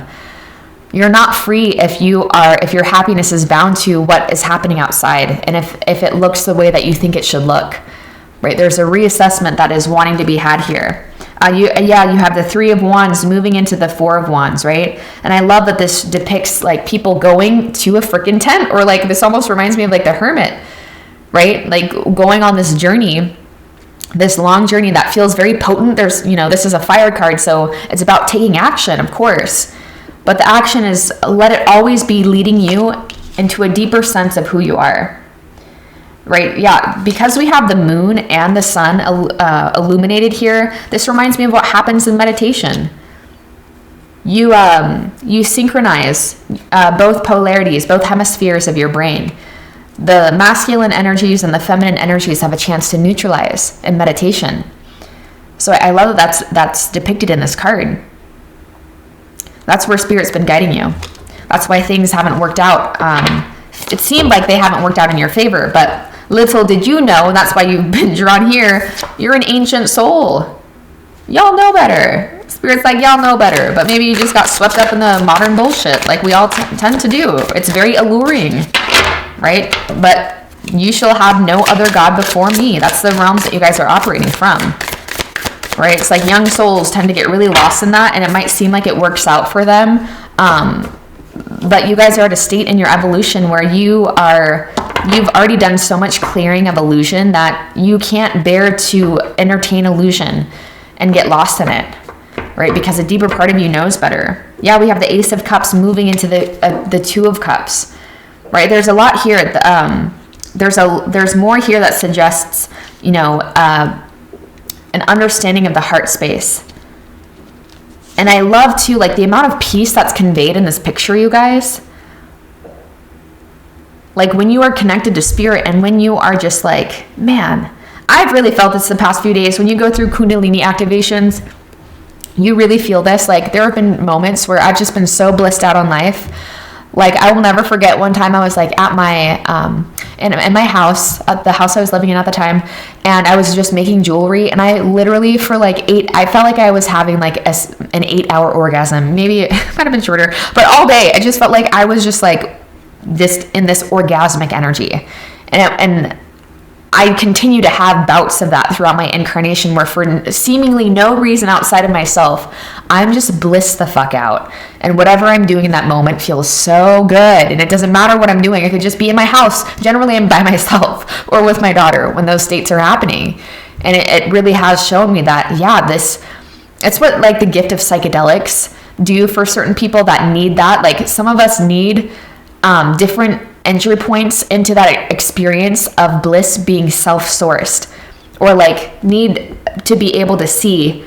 [SPEAKER 1] You're not free if your happiness is bound to what is happening outside and if it looks the way that you think it should look. Right? There's a reassessment that is wanting to be had here. You have the 3 of Wands moving into the 4 of Wands, right? And I love that this depicts like people going to a freaking tent, or like this almost reminds me of like the hermit, right? Like going on this journey, this long journey that feels very potent. There's, this is a fire card, so it's about taking action, of course. But the action is let it always be leading you into a deeper sense of who you are. Right? Yeah, because we have the moon and the sun illuminated here, this reminds me of what happens in meditation. you synchronize both polarities, both hemispheres of your brain. The masculine energies and the feminine energies have a chance to neutralize in meditation. So I love that that's depicted in this card. That's where Spirit's been guiding you. That's why things haven't worked out. It seemed like they haven't worked out in your favor, but little did you know, and that's why you've been drawn here, you're an ancient soul. Y'all know better. Spirit's like, y'all know better, but maybe you just got swept up in the modern bullshit like we all tend to do. It's very alluring, right? But you shall have no other God before me. That's the realms that you guys are operating from, right? It's like young souls tend to get really lost in that, and it might seem like it works out for them. But you guys are at a state in your evolution where you've already done so much clearing of illusion that you can't bear to entertain illusion and get lost in it, right? Because a deeper part of you knows better. Yeah, we have the Ace of Cups moving into the Two of Cups, right? There's a lot here. There's more here that suggests, an understanding of the heart space. And I love too, like the amount of peace that's conveyed in this picture, you guys. Like when you are connected to Spirit and when you are just like, man, I've really felt this the past few days. When you go through Kundalini activations, you really feel this. Like there have been moments where I've just been so blissed out on life. Like I will never forget one time I was like at my, in my house, at the house I was living in at the time, and I was just making jewelry, and I literally for like I felt like I was having like an 8-hour orgasm. Maybe it might have been shorter, but all day I just felt like I was just like in this orgasmic energy. And I continue to have bouts of that throughout my incarnation where for seemingly no reason outside of myself, I'm just blissed the fuck out. And whatever I'm doing in that moment feels so good. And it doesn't matter what I'm doing. I could just be in my house. Generally, I'm by myself or with my daughter when those states are happening. And it really has shown me that, yeah, it's what like the gift of psychedelics do for certain people that need that. Like some of us need different entry points into that experience of bliss being self-sourced, or like need to be able to see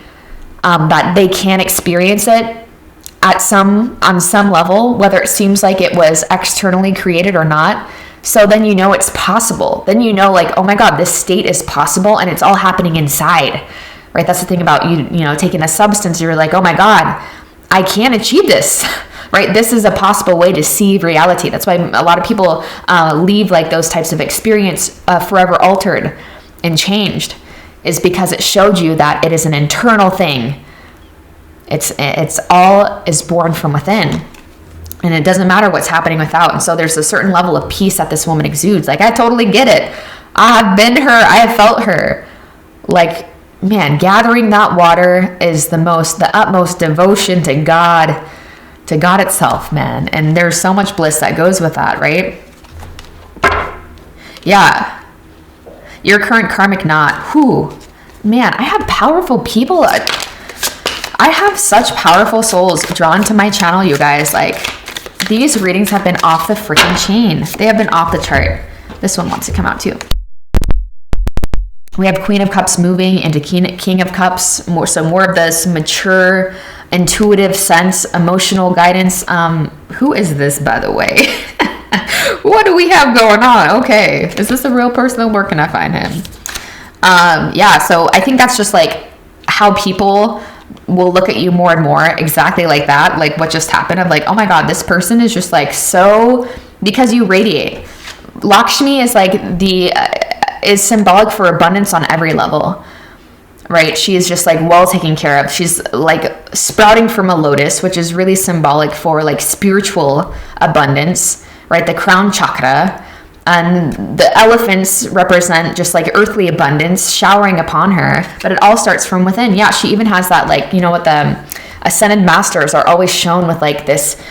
[SPEAKER 1] that they can experience it on some level, whether it seems like it was externally created or not. So then it's possible. Then like, oh my God, this state is possible and it's all happening inside, right? That's the thing about you taking a substance. You're like, oh my God, I can achieve this. Right? This is a possible way to see reality. That's why a lot of people leave like those types of experience forever altered and changed, is because it showed you that it is an internal thing. It's all is born from within, and it doesn't matter what's happening without. And so there's a certain level of peace that this woman exudes. Like I totally get it. I have been her. I have felt her. Like, man, gathering that water is the utmost devotion to God itself, man. And there's so much bliss that goes with that, right? Yeah. Your current karmic knot. Whew. Man, I have powerful people. I have such powerful souls drawn to my channel, you guys. Like, these readings have been off the freaking chain. They have been off the chart. This one wants to come out too. We have Queen of Cups moving into King of Cups. More of this mature, intuitive sense, emotional guidance. Who is this, by the way? What do we have going on? Okay, is this a real person? Where can I find him? Yeah, so I think that's just like how people will look at you more and more exactly like that, like what just happened of like, oh my God, this person is just like so, because you radiate. Lakshmi is like is symbolic for abundance on every level, right? She is just like well taken care of. She's like sprouting from a lotus, which is really symbolic for like spiritual abundance, right? The crown chakra. And the elephants represent just like earthly abundance showering upon her, but it all starts from within. Yeah, she even has that, like, what the ascended masters are always shown with, like this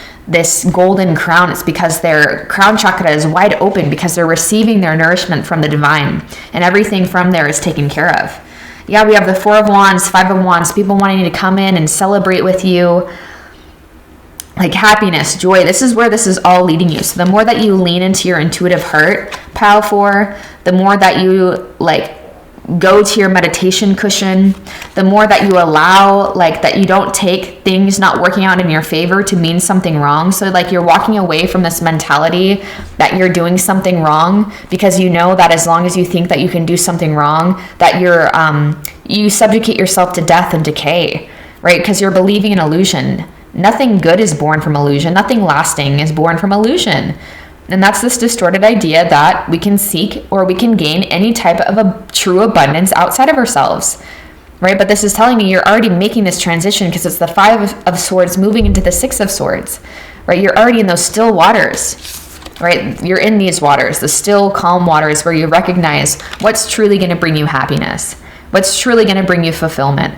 [SPEAKER 1] golden crown. It's because their crown chakra is wide open because they're receiving their nourishment from the divine, and everything from there is taken care of. Yeah, we have the 4 of Wands, 5 of Wands, people wanting to come in and celebrate with you. Like happiness, joy, this is where this is all leading you. So the more that you lean into your intuitive heart, Pile 4, the more that you like go to your meditation cushion, the more that you allow, like, that you don't take things not working out in your favor to mean something wrong. So like you're walking away from this mentality that you're doing something wrong, because you know that as long as you think that you can do something wrong, that you subjugate yourself to death and decay, right? Because you're believing in illusion. Nothing good is born from illusion. Nothing lasting is born from illusion. And that's this distorted idea that we can seek or we can gain any type of a true abundance outside of ourselves, right? But this is telling me you're already making this transition, because it's the 5 of Swords moving into the 6 of Swords, right? You're already in those still waters, right? You're in these waters, the still, calm waters, where you recognize what's truly going to bring you happiness, what's truly going to bring you fulfillment,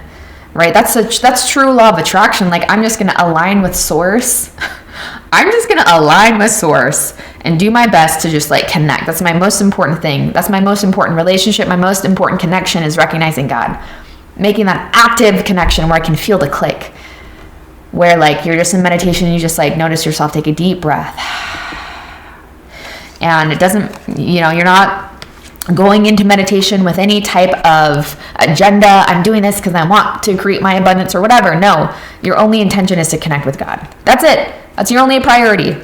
[SPEAKER 1] right? That's true law of attraction. Like, I'm just going to align with Source. I'm just going to align with Source and do my best to just like connect. That's my most important thing. That's my most important relationship. My most important connection is recognizing God, making that active connection where I can feel the click, where like you're just in meditation and you just like notice yourself take a deep breath. And it doesn't, you're not going into meditation with any type of agenda. I'm doing this because I want to create my abundance or whatever. No, your only intention is to connect with God. That's it. That's your only priority.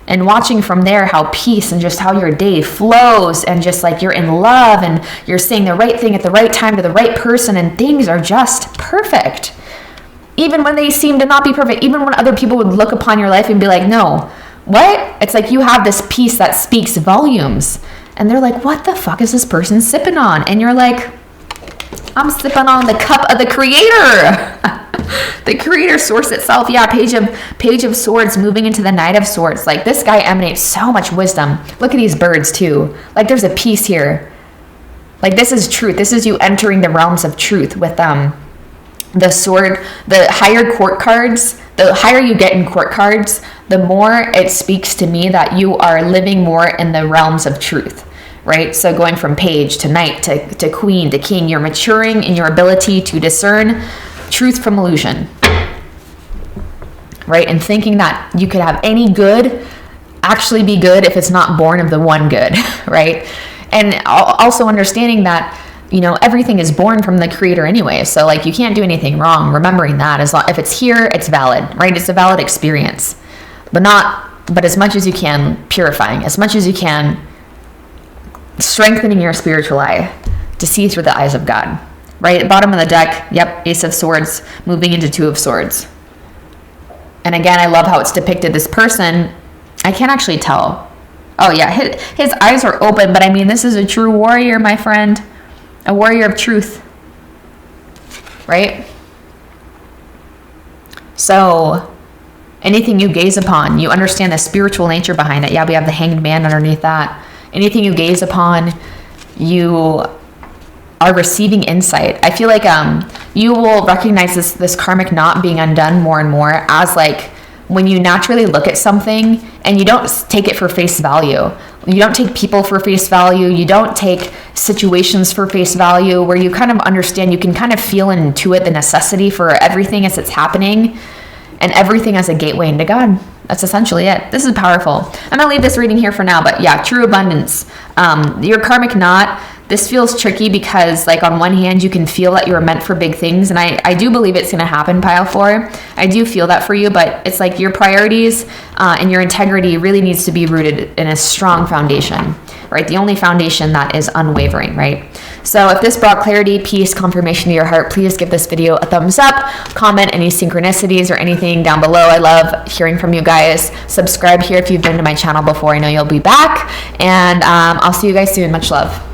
[SPEAKER 1] And watching from there how peace and just how your day flows, and just like you're in love and you're saying the right thing at the right time to the right person, and things are just perfect. Even when they seem to not be perfect, even when other people would look upon your life and be like, no, what? It's like you have this peace that speaks volumes. And they're like, what the fuck is this person sipping on? And you're like, I'm sipping on the cup of the Creator. The Creator, Source itself. Yeah, Page of Swords moving into the Knight of Swords. Like, this guy emanates so much wisdom. Look at these birds too. Like, there's a peace here. Like, this is truth. This is you entering the realms of truth with the sword. The higher court cards, the higher you get in court cards, the more it speaks to me that you are living more in the realms of truth, right? So going from page to knight to queen to king, you're maturing in your ability to discern truth from illusion, right? And thinking that you could have any good actually be good if it's not born of the one good, right? And also understanding that, everything is born from the Creator anyway. So like you can't do anything wrong. Remembering that if it's here, it's valid, right? It's a valid experience, but as much as you can, purifying, as much as you can, strengthening your spiritual eye to see through the eyes of God, right? Bottom of the deck. Yep. Ace of Swords moving into 2 of Swords. And again, I love how it's depicted. This person, I can't actually tell. Oh yeah. His eyes are open, but I mean, this is a true warrior, my friend. A warrior of truth, right? So anything you gaze upon, you understand the spiritual nature behind it. Yeah, we have the Hanged Man underneath that. Anything you gaze upon, you are receiving insight. I feel like you will recognize this karmic knot being undone more and more as like when you naturally look at something and you don't take it for face value. You don't take people for face value. You don't take situations for face value, where you kind of understand, you can kind of feel and intuit the necessity for everything as it's happening, and everything as a gateway into God. That's essentially it. This is powerful. I'm going to leave this reading here for now, but yeah, true abundance. Your karmic knot, this feels tricky because like on one hand, you can feel that you were meant for big things. And I do believe it's going to happen, pile 4. I do feel that for you, but it's like your priorities and your integrity really needs to be rooted in a strong foundation, right? The only foundation that is unwavering, right? So if this brought clarity, peace, confirmation to your heart, please give this video a thumbs up, comment any synchronicities or anything down below. I love hearing from you guys. Subscribe here if you've been to my channel before. I know you'll be back, and I'll see you guys soon. Much love.